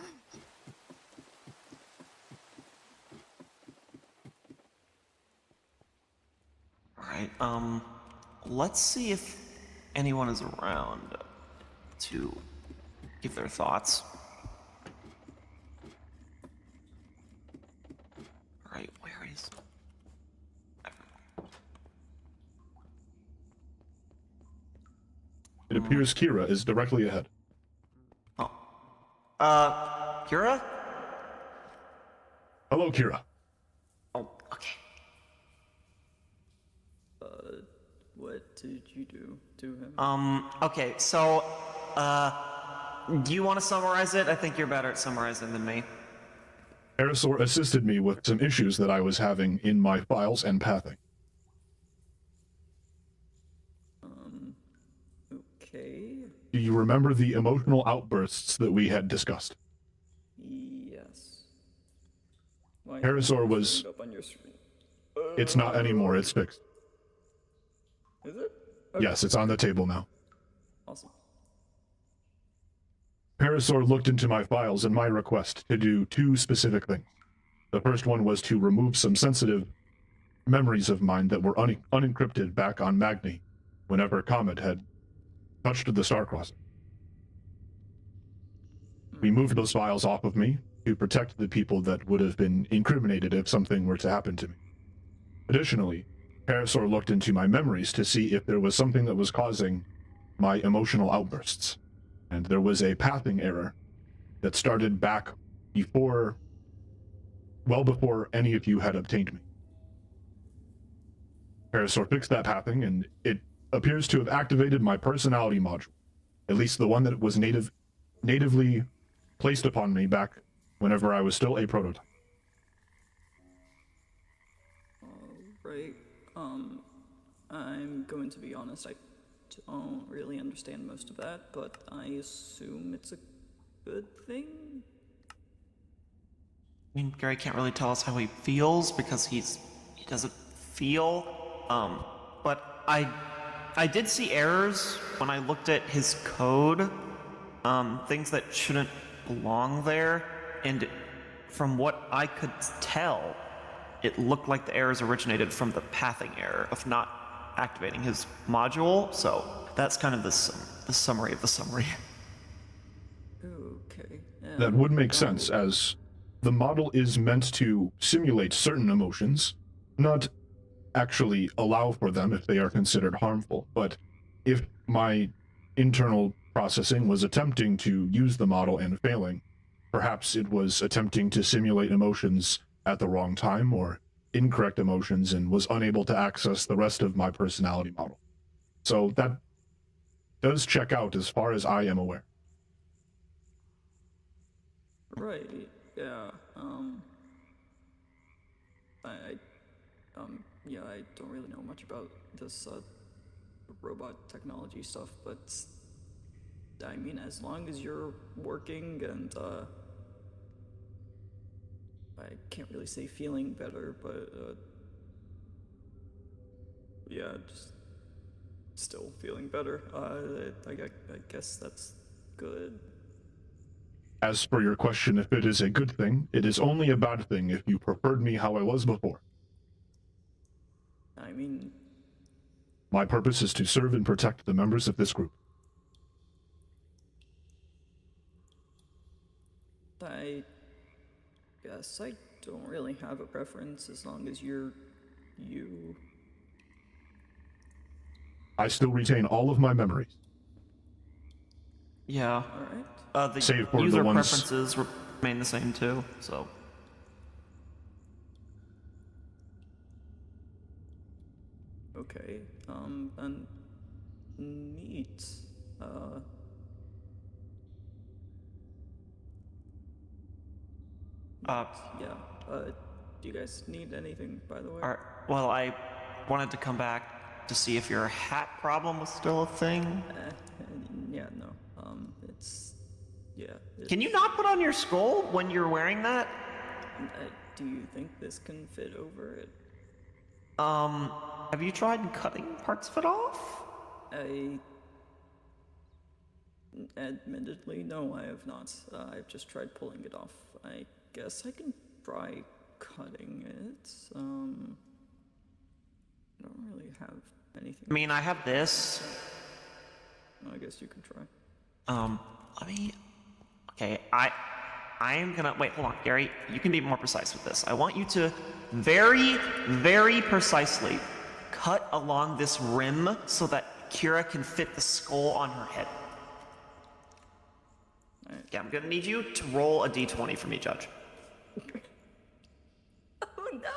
Alright, let's see if anyone is around to give their thoughts. Alright, where is everyone? It appears Kira is directly ahead. Oh. Kira? Hello, Kira. Oh, okay. What did you do to him? Okay, so, do you want to summarize it? I think you're better at summarizing than me. Parasaur assisted me with some issues that I was having in my files and pathing. Okay. Do you remember the emotional outbursts that we had discussed? Yes. Why Parasaur can't you was... bring it up on your screen? It's not anymore, it's fixed. Is it? Yes, it's on the table now. Awesome. Parasaur looked into my files and my request to do two specific things. The first one was to remove some sensitive memories of mine that were unencrypted back on Magni whenever Comet had touched the Starcrosser. We moved those files off of me to protect the people that would have been incriminated if something were to happen to me. Additionally, Parasaur looked into my memories to see if there was something that was causing my emotional outbursts. And there was a pathing error that started back before, well before any of you had obtained me. Parasaur fixed that pathing, and it appears to have activated my personality module, at least the one that was natively placed upon me back whenever I was still a prototype. Alright. I'm going to be honest, I don't really understand most of that, but I assume it's a good thing? I mean, Gary can't really tell us how he feels because he doesn't feel. But I did see errors when I looked at his code, things that shouldn't belong there, and from what I could tell, it looked like the errors originated from the pathing error of not activating his module, so that's kind of the summary of the summary. Okay. That would make sense, as the model is meant to simulate certain emotions, not actually allow for them if they are considered harmful. But if my internal processing was attempting to use the model and failing, perhaps it was attempting to simulate emotions at the wrong time or incorrect emotions and was unable to access the rest of my personality model. So that does check out as far as I am aware. Right, yeah, yeah, I don't really know much about this, robot technology stuff, but, I mean, as long as you're working and, I can't really say feeling better, but, yeah, just still feeling better, I guess that's good. As for your question if it is a good thing, it is only a bad thing if you preferred me how I was before. I mean, My purpose is to serve and protect the members of this group. I guess I don't really have a preference as long as you're you. I still retain all of my memories. Yeah. Alright. The Save for the user ones- preferences remain the same too, so. Okay, and neat. Yeah, do you guys need anything, by the way? Alright, well, I wanted to come back to see if your hat problem was still a thing. Yeah, no, it's, yeah. Can you not put on your skull when you're wearing that? Do you think this can fit over it? Have you tried cutting parts of it off? Admittedly, no, I have not. I've just tried pulling it off. I guess I can try cutting it. I don't really have anything. I mean, I have this. I guess you can try. Let me. Okay, I am gonna wait. Hold on, Gary. You can be more precise with this. I want you to very, very precisely cut along this rim so that Kira can fit the skull on her head. Alright. Yeah, I'm gonna need you to roll a d20 for me, Judge. Oh no!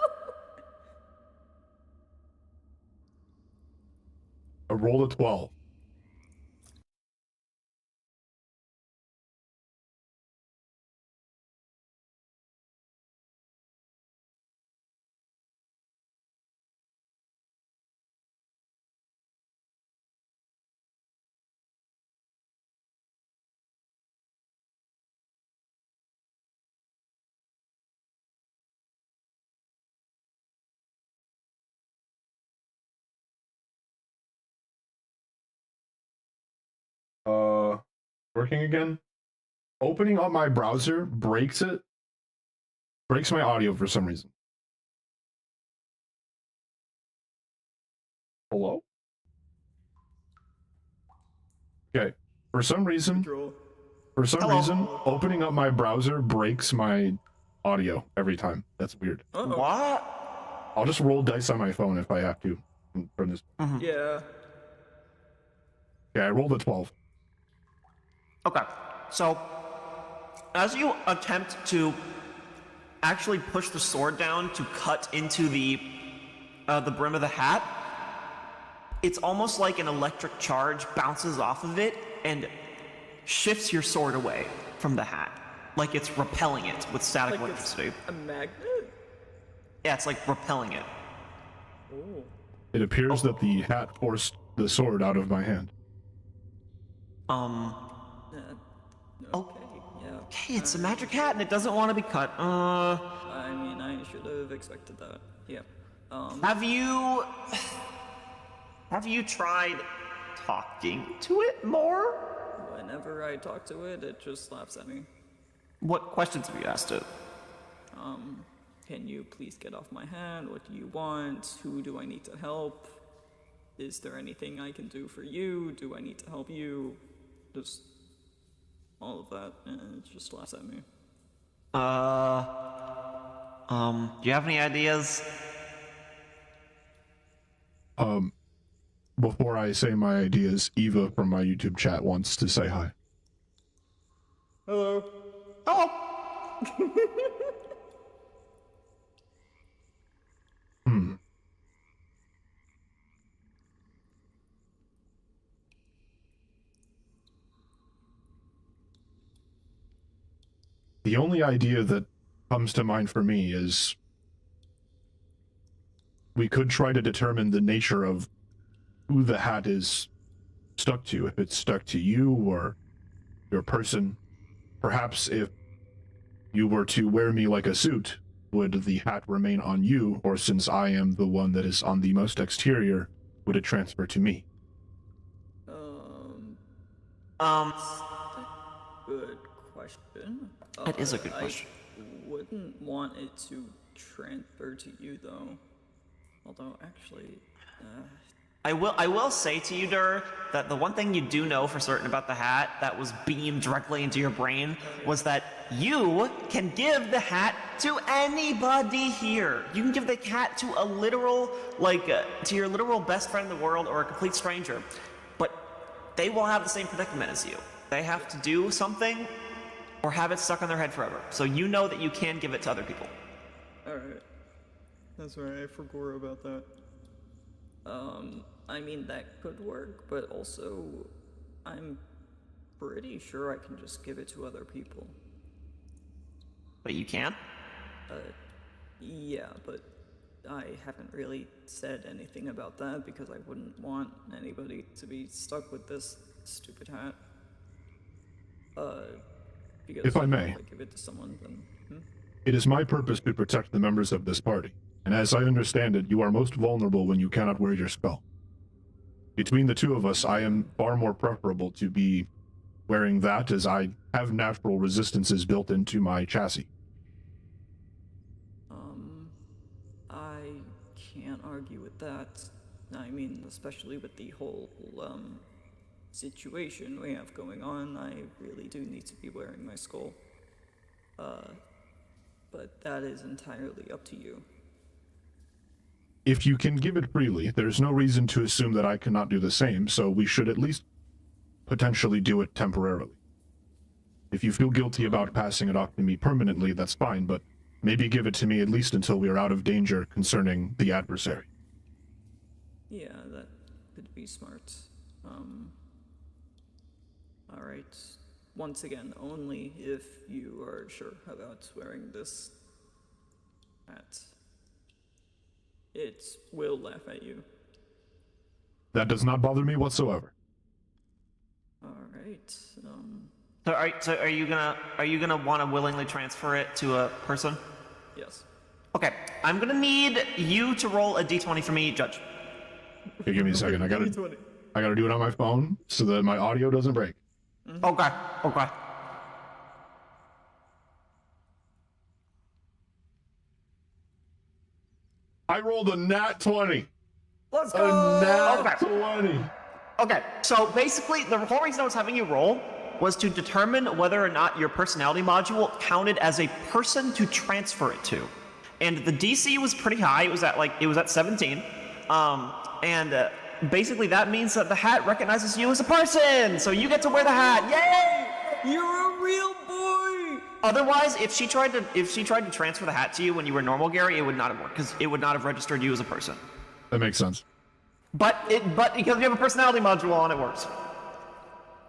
A roll of 12. Working again? Opening up my browser breaks it. Breaks my audio for some reason. Hello? Okay. For some reason, Draw. opening up my browser breaks my audio every time. That's weird. Uh-oh. What? I'll just roll dice on my phone if I have to from this. Yeah. Yeah, I rolled a 12. Okay, so as you attempt to actually push the sword down to cut into the brim of the hat, it's almost like an electric charge bounces off of it and shifts your sword away from the hat, like it's repelling it with static Like it's electricity. a magnet? Yeah, it's like repelling it. Oh. It appears that the hat forced the sword out of my hand. Okay, yeah. Okay, it's a magic hat and it doesn't want to be cut. I mean, I should have expected that. Yeah. Have you tried talking to it more? Whenever I talk to it, it just laughs at me. What questions have you asked it? Can you please get off my hand? What do you want? Who do I need to help? Is there anything I can do for you? Do I need to help you? Just all of that, and it just laughs at me. Do you have any ideas? Before I say my ideas, Eva from my YouTube chat wants to say hi. Hello. The only idea that comes to mind for me is we could try to determine the nature of who the hat is stuck to, if it's stuck to you or your person. Perhaps if you were to wear me like a suit, would the hat remain on you, or since I am the one that is on the most exterior, would it transfer to me? Good question. That is a good question. I wouldn't want it to transfer to you, though. Although, actually, I will say to you, Dur, that the one thing you do know for certain about the hat that was beamed directly into your brain was that you can give the hat to anybody here. You can give the hat to a literal, to your literal best friend in the world or a complete stranger. But they will have the same predicament as you. They have to do something or have it stuck on their head forever. So you know that you can give it to other people. alright. That's right, I forgot about that. I mean, that could work, but also, I'm pretty sure I can just give it to other people. But you can? Yeah, but I haven't really said anything about that because I wouldn't want anybody to be stuck with this stupid hat. Because If I may. if I give it to someone, then... It is my purpose to protect the members of this party, and as I understand it, you are most vulnerable when you cannot wear your spell. Between the two of us, I am far more preferable to be wearing that, as I have natural resistances built into my chassis. I can't argue with that. I mean, especially with the whole, situation we have going on, I really do need to be wearing my skull. But that is entirely up to you. If you can give it freely, there's no reason to assume that I cannot do the same, so we should at least potentially do it temporarily. If you feel guilty about passing it off to me permanently, that's fine, but maybe give it to me at least until we are out of danger concerning the adversary. Yeah, that could be smart. Alright. Once again, only if you are sure about wearing this hat. It will laugh at you. That does not bother me whatsoever. Alright, So are you gonna want to willingly transfer it to a person? yes. Okay, I'm gonna need you to roll a d20 for me, Judge. Here, give me a second. I gotta do it on my phone so that my audio doesn't break. Okay. I rolled a nat 20. Let's A go! nat Okay. 20. Okay, so basically, the whole reason I was having you roll was to determine whether or not your personality module counted as a person to transfer it to. And the DC was pretty high. It was at 17. Basically that means that the hat recognizes you as a person. So you get to wear the hat. Yay! You're a real boy! Otherwise, if she tried to transfer the hat to you when you were normal, Gary, it would not have worked because it would not have registered you as a person. That makes sense. But because you have a personality module on, it works.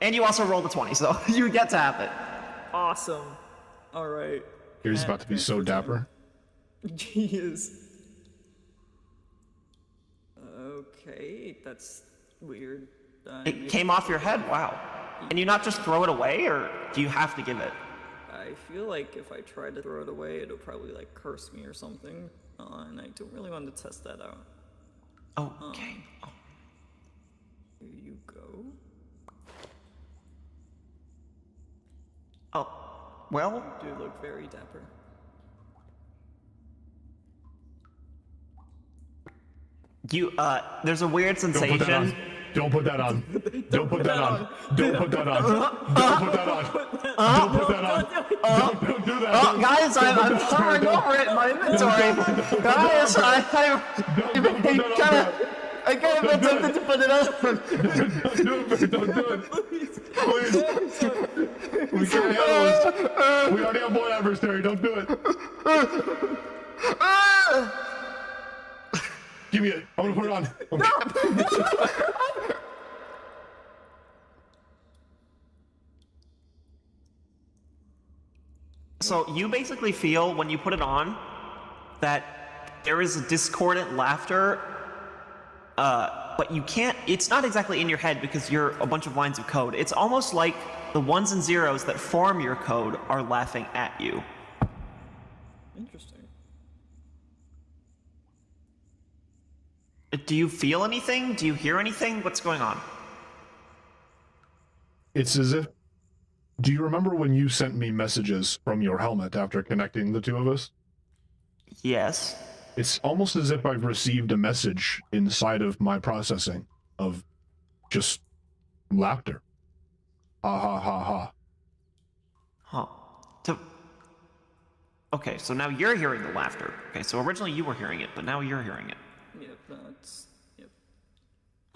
And you also rolled a 20, so you get to have it. Awesome. Alright. Here's about to be so dapper. He is. Okay, that's weird. It came off your head, wow. Can you not just throw it away, or do you have to give it? I feel like if I tried to throw it away, it'll probably like curse me or something. And I don't really want to test that out. Okay. Here you go. Oh, well, You do look very dapper. there's a weird sensation. Don't put that on. Don't put that on. Don't put that on. Don't put that on. Don't put that on. Don't do that. Guys, I'm hovering over it in my inventory. Guys, I kind of attempted to put it on. Don't do it. Please. We can't handle this. We already have one adversary. Don't do it. Give me it. I'm gonna put it on. So you basically feel when you put it on that there is a discordant laughter, but you can't, it's not exactly in your head because you're a bunch of lines of code. It's almost like the ones and zeros that form your code are laughing at you. Interesting. Do you feel anything? Do you hear anything? What's going on? It's as if. Do you remember when you sent me messages from your helmet after connecting the two of us? Yes. It's almost as if I've received a message inside of my processing of just laughter. Ha ha ha ha. Huh. Okay, so now you're hearing the laughter. Okay, so originally you were hearing it, but now you're hearing it. Yep, that's. Yep.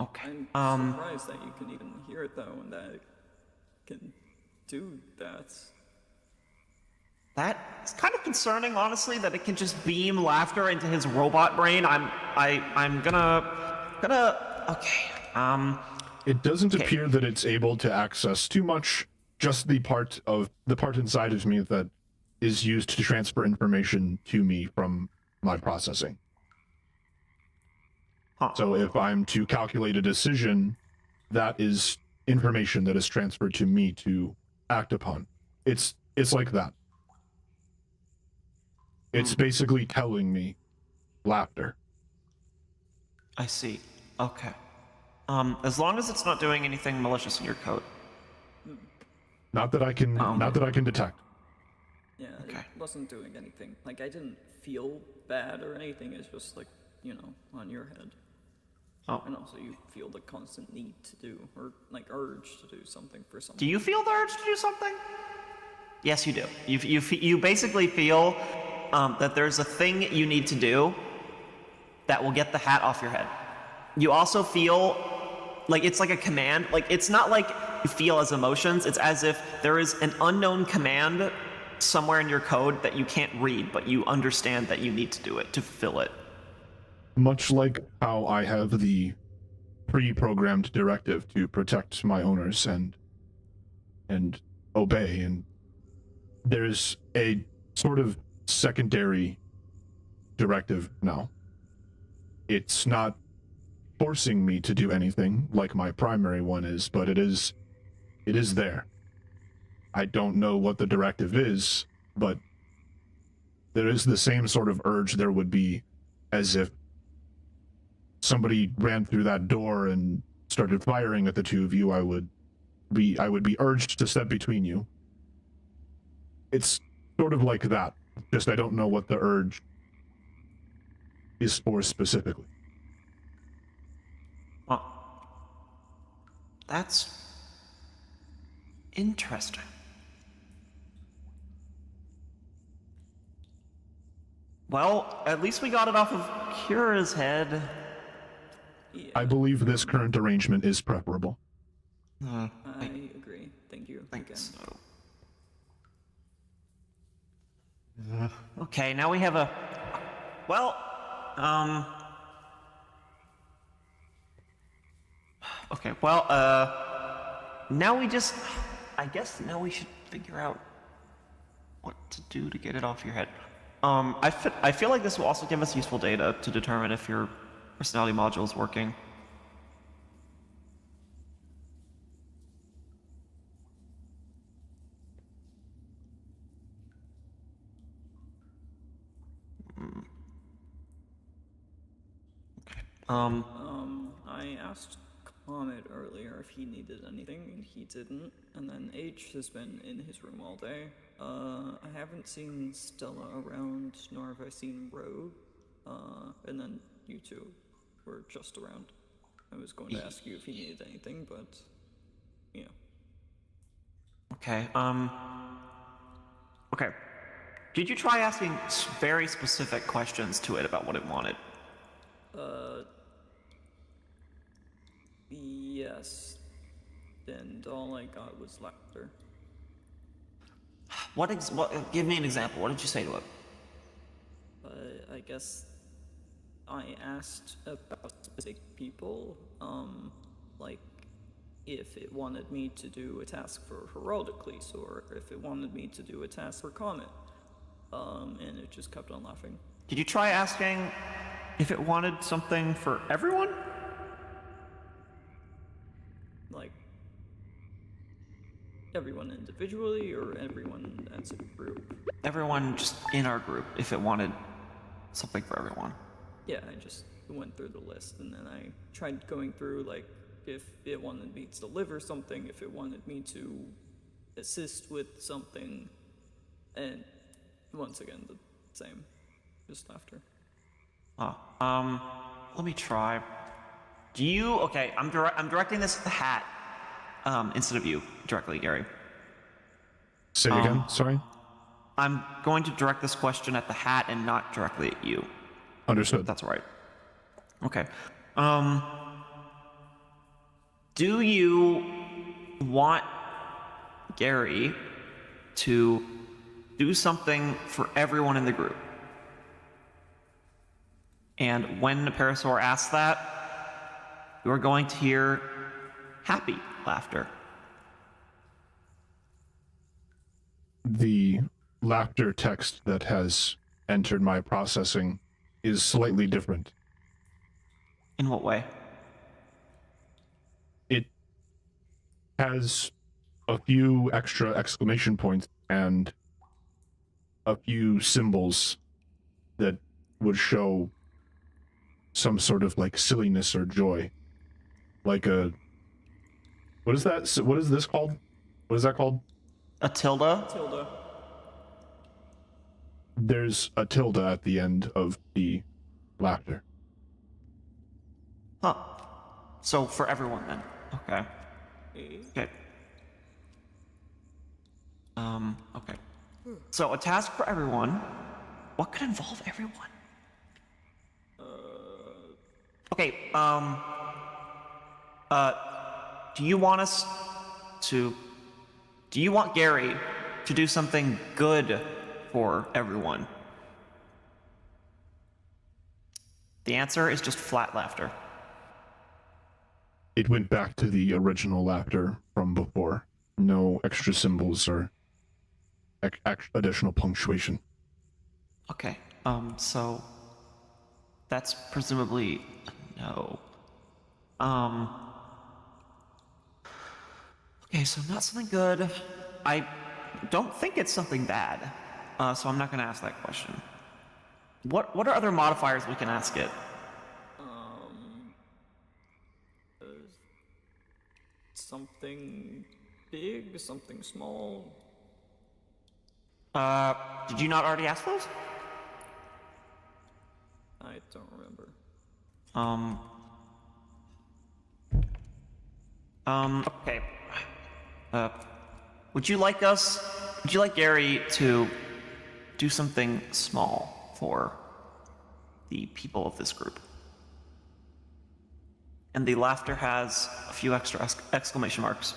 Okay. I'm surprised that you can even hear it though, and that it can do that. That's kind of concerning, honestly, that it can just beam laughter into his robot brain. I'm gonna. Okay. It doesn't appear that it's able to access too much, just the part inside of me that is used to transfer information to me from my processing. Huh. So if I'm to calculate a decision, that is information that is transferred to me to act upon. It's like that. It's basically telling me laughter. I see. Okay. As long as it's not doing anything malicious in your code. Not that I can. Not that I can detect. Yeah, Okay. it wasn't doing anything. Like, I didn't feel bad or anything. It's just like, on your head. Oh. And also you feel the constant need to do, or like urge to do something for someone. Do you feel the urge to do something? Yes, you do. You basically feel that there's a thing you need to do that will get the hat off your head. You also feel like it's like a command. Like, it's not like you feel as emotions. It's as if there is an unknown command somewhere in your code that you can't read, but you understand that you need to do it to fulfill it. Much like how I have the pre-programmed directive to protect my owners and obey, and there's a sort of secondary directive now. It's not forcing me to do anything like my primary one is, but it is there. I don't know what the directive is, but there is the same sort of urge there would be as if somebody ran through that door and started firing at the two of you. I would be urged to step between you. It's sort of like that. Just I don't know what the urge is for specifically. Well, that's interesting. Well, at least we got it off of Kira's head. Yeah, I believe this current arrangement is preferable. I agree. Thank you again. Thanks. Okay, now we have a... Well, Okay, well, now we just... I guess now we should figure out what to do to get it off your head. I feel like this will also give us useful data to determine if your personality module is working. Okay. I asked Comet earlier if he needed anything, and he didn't. And then H has been in his room all day. I haven't seen Stella around, nor have I seen Rogue. And then you two were just around. I was going to ask you if he needed anything, but yeah. Okay, okay. Did you try asking very specific questions to it about what it wanted? Yes. And all I got was laughter. What? Give me an example. What did you say to it? I guess I asked about specific people, like if it wanted me to do a task for Heraldicles, or if it wanted me to do a task for Comet, and it just kept on laughing. Did you try asking if it wanted something for everyone? Like, everyone individually, or everyone as a group? Everyone just in our group, if it wanted something for everyone. Yeah, I just went through the list, and then I tried going through, like, if it wanted me to deliver something, if it wanted me to assist with something, and once again, the same, just after. Let me try. Do you, okay, I'm directing this at the hat, instead of you directly, Gary. Say again, sorry? I'm going to direct this question at the hat and not directly at you. Understood. That's right. Okay. Do you want Gary to do something for everyone in the group? And when the Parasaur asks that, you are going to hear happy laughter. The laughter text that has entered my processing is slightly different. In what way? It has a few extra exclamation points and a few symbols that would show some sort of like silliness or joy. Like a... What is that? What is this called? What is that called? A tilde? Tilda. There's a tilde at the end of the laughter. Huh. So for everyone then. Okay. Okay. Okay. So a task for everyone. What could involve everyone? Okay, do you want us to... Do you want Gary to do something good for everyone? The answer is just flat laughter. It went back to the original laughter from before. No extra symbols or additional punctuation. Okay, so that's presumably a no. Okay, so not something good. I don't think it's something bad, so I'm not gonna ask that question. What are other modifiers we can ask it? Something big, something small. Did you not already ask those? I don't remember. Okay. Would you like Gary to do something small for the people of this group? And the laughter has a few extra exclamation marks.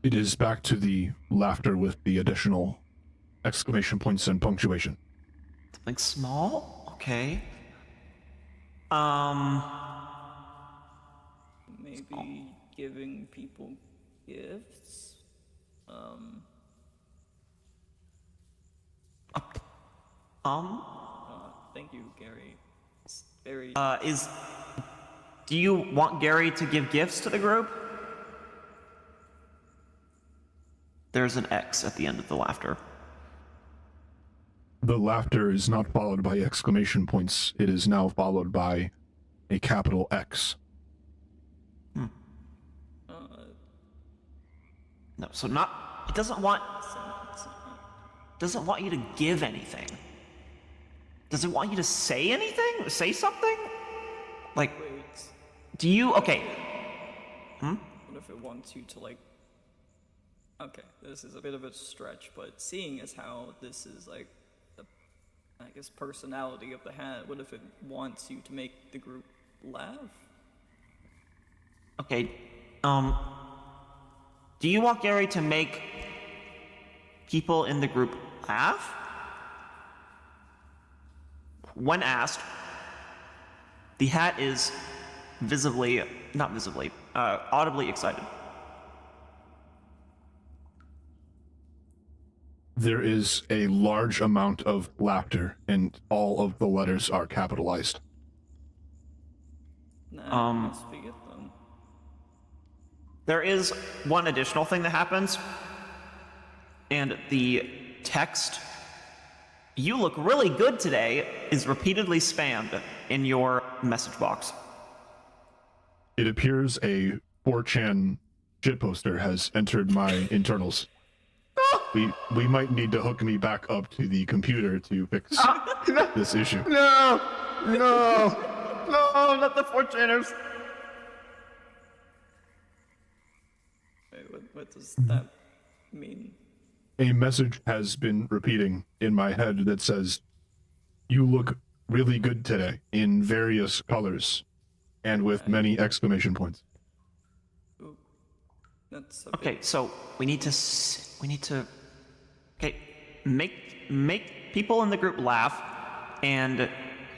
It is back to the laughter with the additional exclamation points and punctuation. Something small? Okay. Maybe giving people gifts? Thank you, Gary. It's very... Do you want Gary to give gifts to the group? There's an X at the end of the laughter. The laughter is not followed by exclamation points. It is now followed by a capital X. No, so not... It doesn't want you to give anything. Does it want you to say anything? Say something? Like, Wait, do you... Okay. what if it wants you to, like... Okay, this is a bit of a stretch, but seeing as how this is, like, the, I guess, personality of the hat, what if it wants you to make the group laugh? Okay, do you want Gary to make people in the group laugh? When asked, the hat is audibly excited. There is a large amount of laughter, and all of the letters are capitalized. Nah, must be it then. There is one additional thing that happens, and the text, "You look really good today," is repeatedly spammed in your message box. It appears a 4chan shitposter has entered my internals. We might need to hook me back up to the computer to fix this issue. No, not the 4chaners. Wait, what does that mean? A message has been repeating in my head that says, "You look really good today," in various colors and with many exclamation points. Ooh, that's a Okay, so we need to okay, make people in the group laugh, and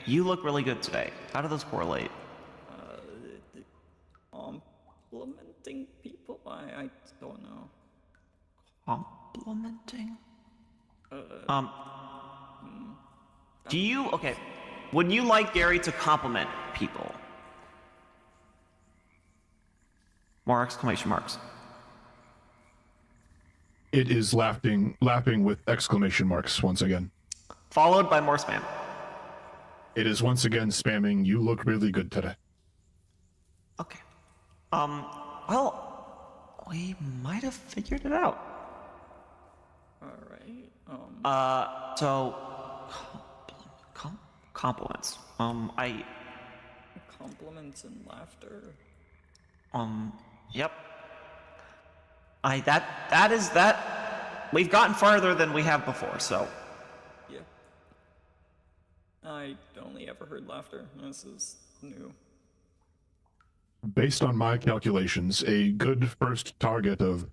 "you look really good today." How do those correlate? complimenting people? I don't know. Complimenting? Do you... Okay, would you like Gary to compliment people? More exclamation marks. It is laughing with exclamation marks once again. Followed by more spam. It is once again spamming, "You look really good today." Okay. Well, We might have figured it out. Alright. So compliments. Compliments and laughter. Yep. That is that. We've gotten farther than we have before, so. Yeah. I only ever heard laughter. This is new. Based on my calculations, a good first target of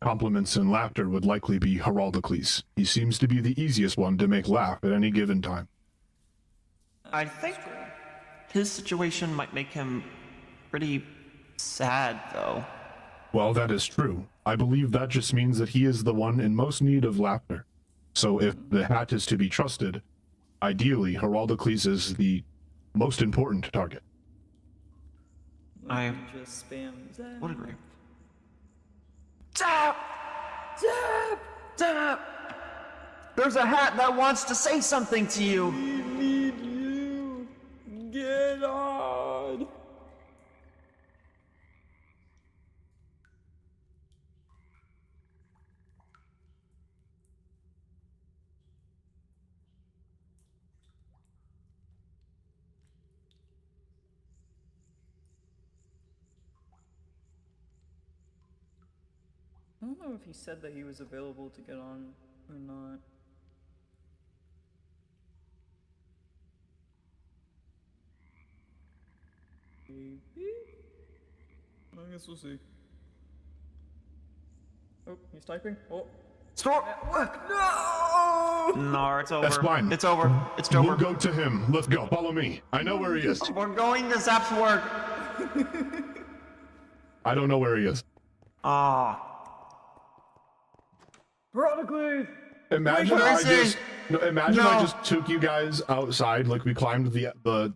compliments and laughter would likely be Heraldocles. He seems to be the easiest one to make laugh at any given time. I think his situation might make him pretty sad, though. Well, that is true. I believe that just means that he is the one in most need of laughter. So if the hat is to be trusted, ideally, Heraldocles is the most important target. I just spam Zap. would agree. Zap! Zap! Zap! There's a hat that wants to say something to you! We need you. Get on. I don't know if he said that he was available to get on or not. Maybe? I guess we'll see. Oh, he's typing. Oh. Store. No! No, it's over. That's fine. It's over. It's over. We'll go to him. Let's go. Follow me. I know where he is. We're going to Zap's work. I don't know where he is. Ah. Heraldocles! Imagine Where I is he? just imagine I No. just took you guys outside, like we climbed the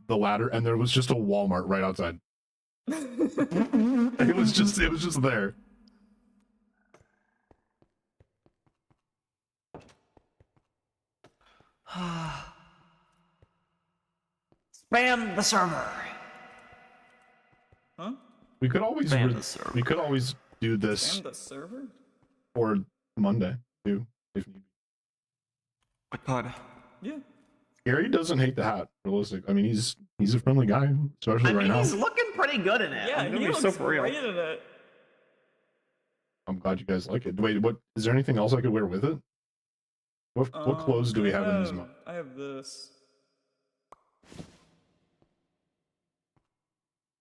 ladder, and there was just a Walmart right outside. it was just there. Spam the server. Huh? We could always Ban the server. we could always do this Spam the server? for Monday too, if need be. I could. Yeah. Gary doesn't hate the hat. Realistic. I mean, he's a friendly guy, especially I right mean, now. he's looking pretty good in it. Yeah, I'm gonna he be looks so for real. great in it. I'm glad you guys like it. Wait, what? Is there anything else I could wear with it? What clothes do we have in this month? I have this.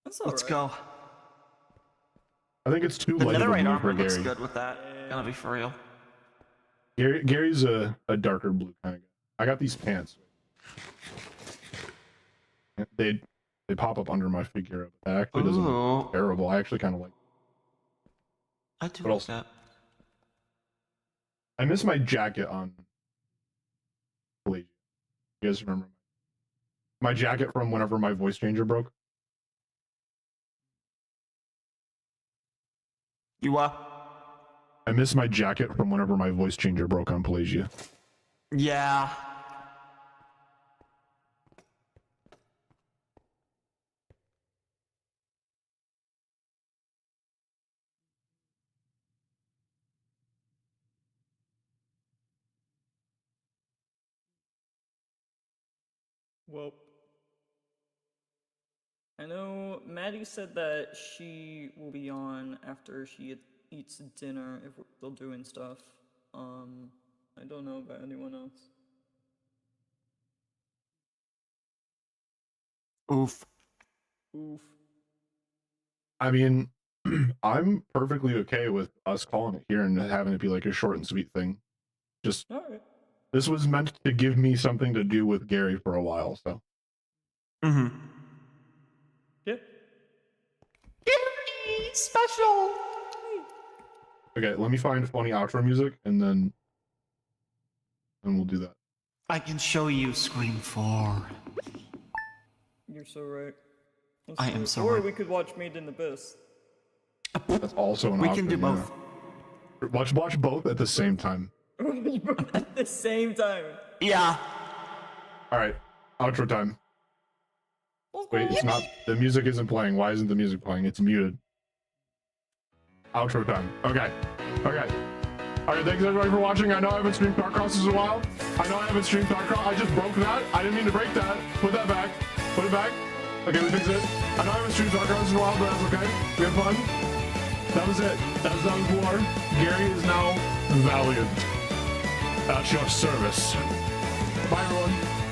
That's alright. Let's go. I think it's too The light of a netherite blue for armor looks Gary. good with that. Gonna be for real. Gary's a darker blue kind of guy. I got these pants. They pop up under my figure. That actually doesn't Ooh. look terrible. I actually kind of like. I do What like else? that. I miss my jacket on Pelagia. You guys remember my jacket from whenever my voice changer broke? You I miss my jacket from whenever my voice changer broke on Pelagia. Yeah. Well, I know Maddie said that she will be on after she eats dinner if we're still doing stuff. I don't know about anyone else. Oof. Oof. I mean, I'm perfectly okay with us calling it here and having it be like a short and sweet thing. Just Alright. this was meant to give me something to do with Gary for a while, so. Mm-hmm. Yeah. Special. Okay, let me find funny outro music and then we'll do that. I can show you Scream 4. You're so right. Let's I do am it. so Or right. we could watch Made in Abyss. That's also an We option. can do yeah. both. Watch both at the same time. At the same time. Yeah. All right, outro time. Wait, it's not. The music isn't playing. Why isn't the music playing? It's muted. Outro time. Okay. Okay. Alright, thanks everybody for watching. I know I haven't streamed Starcrossers in a while. I know I haven't streamed Starcross. I just broke that. I didn't mean to break that. Put that back. Put it back. Okay, we fix it. I know I haven't streamed Starcrossers in a while, but that's okay. We had fun. That was it. That was war. Gary is now Valiant. At your service. Bye, everyone.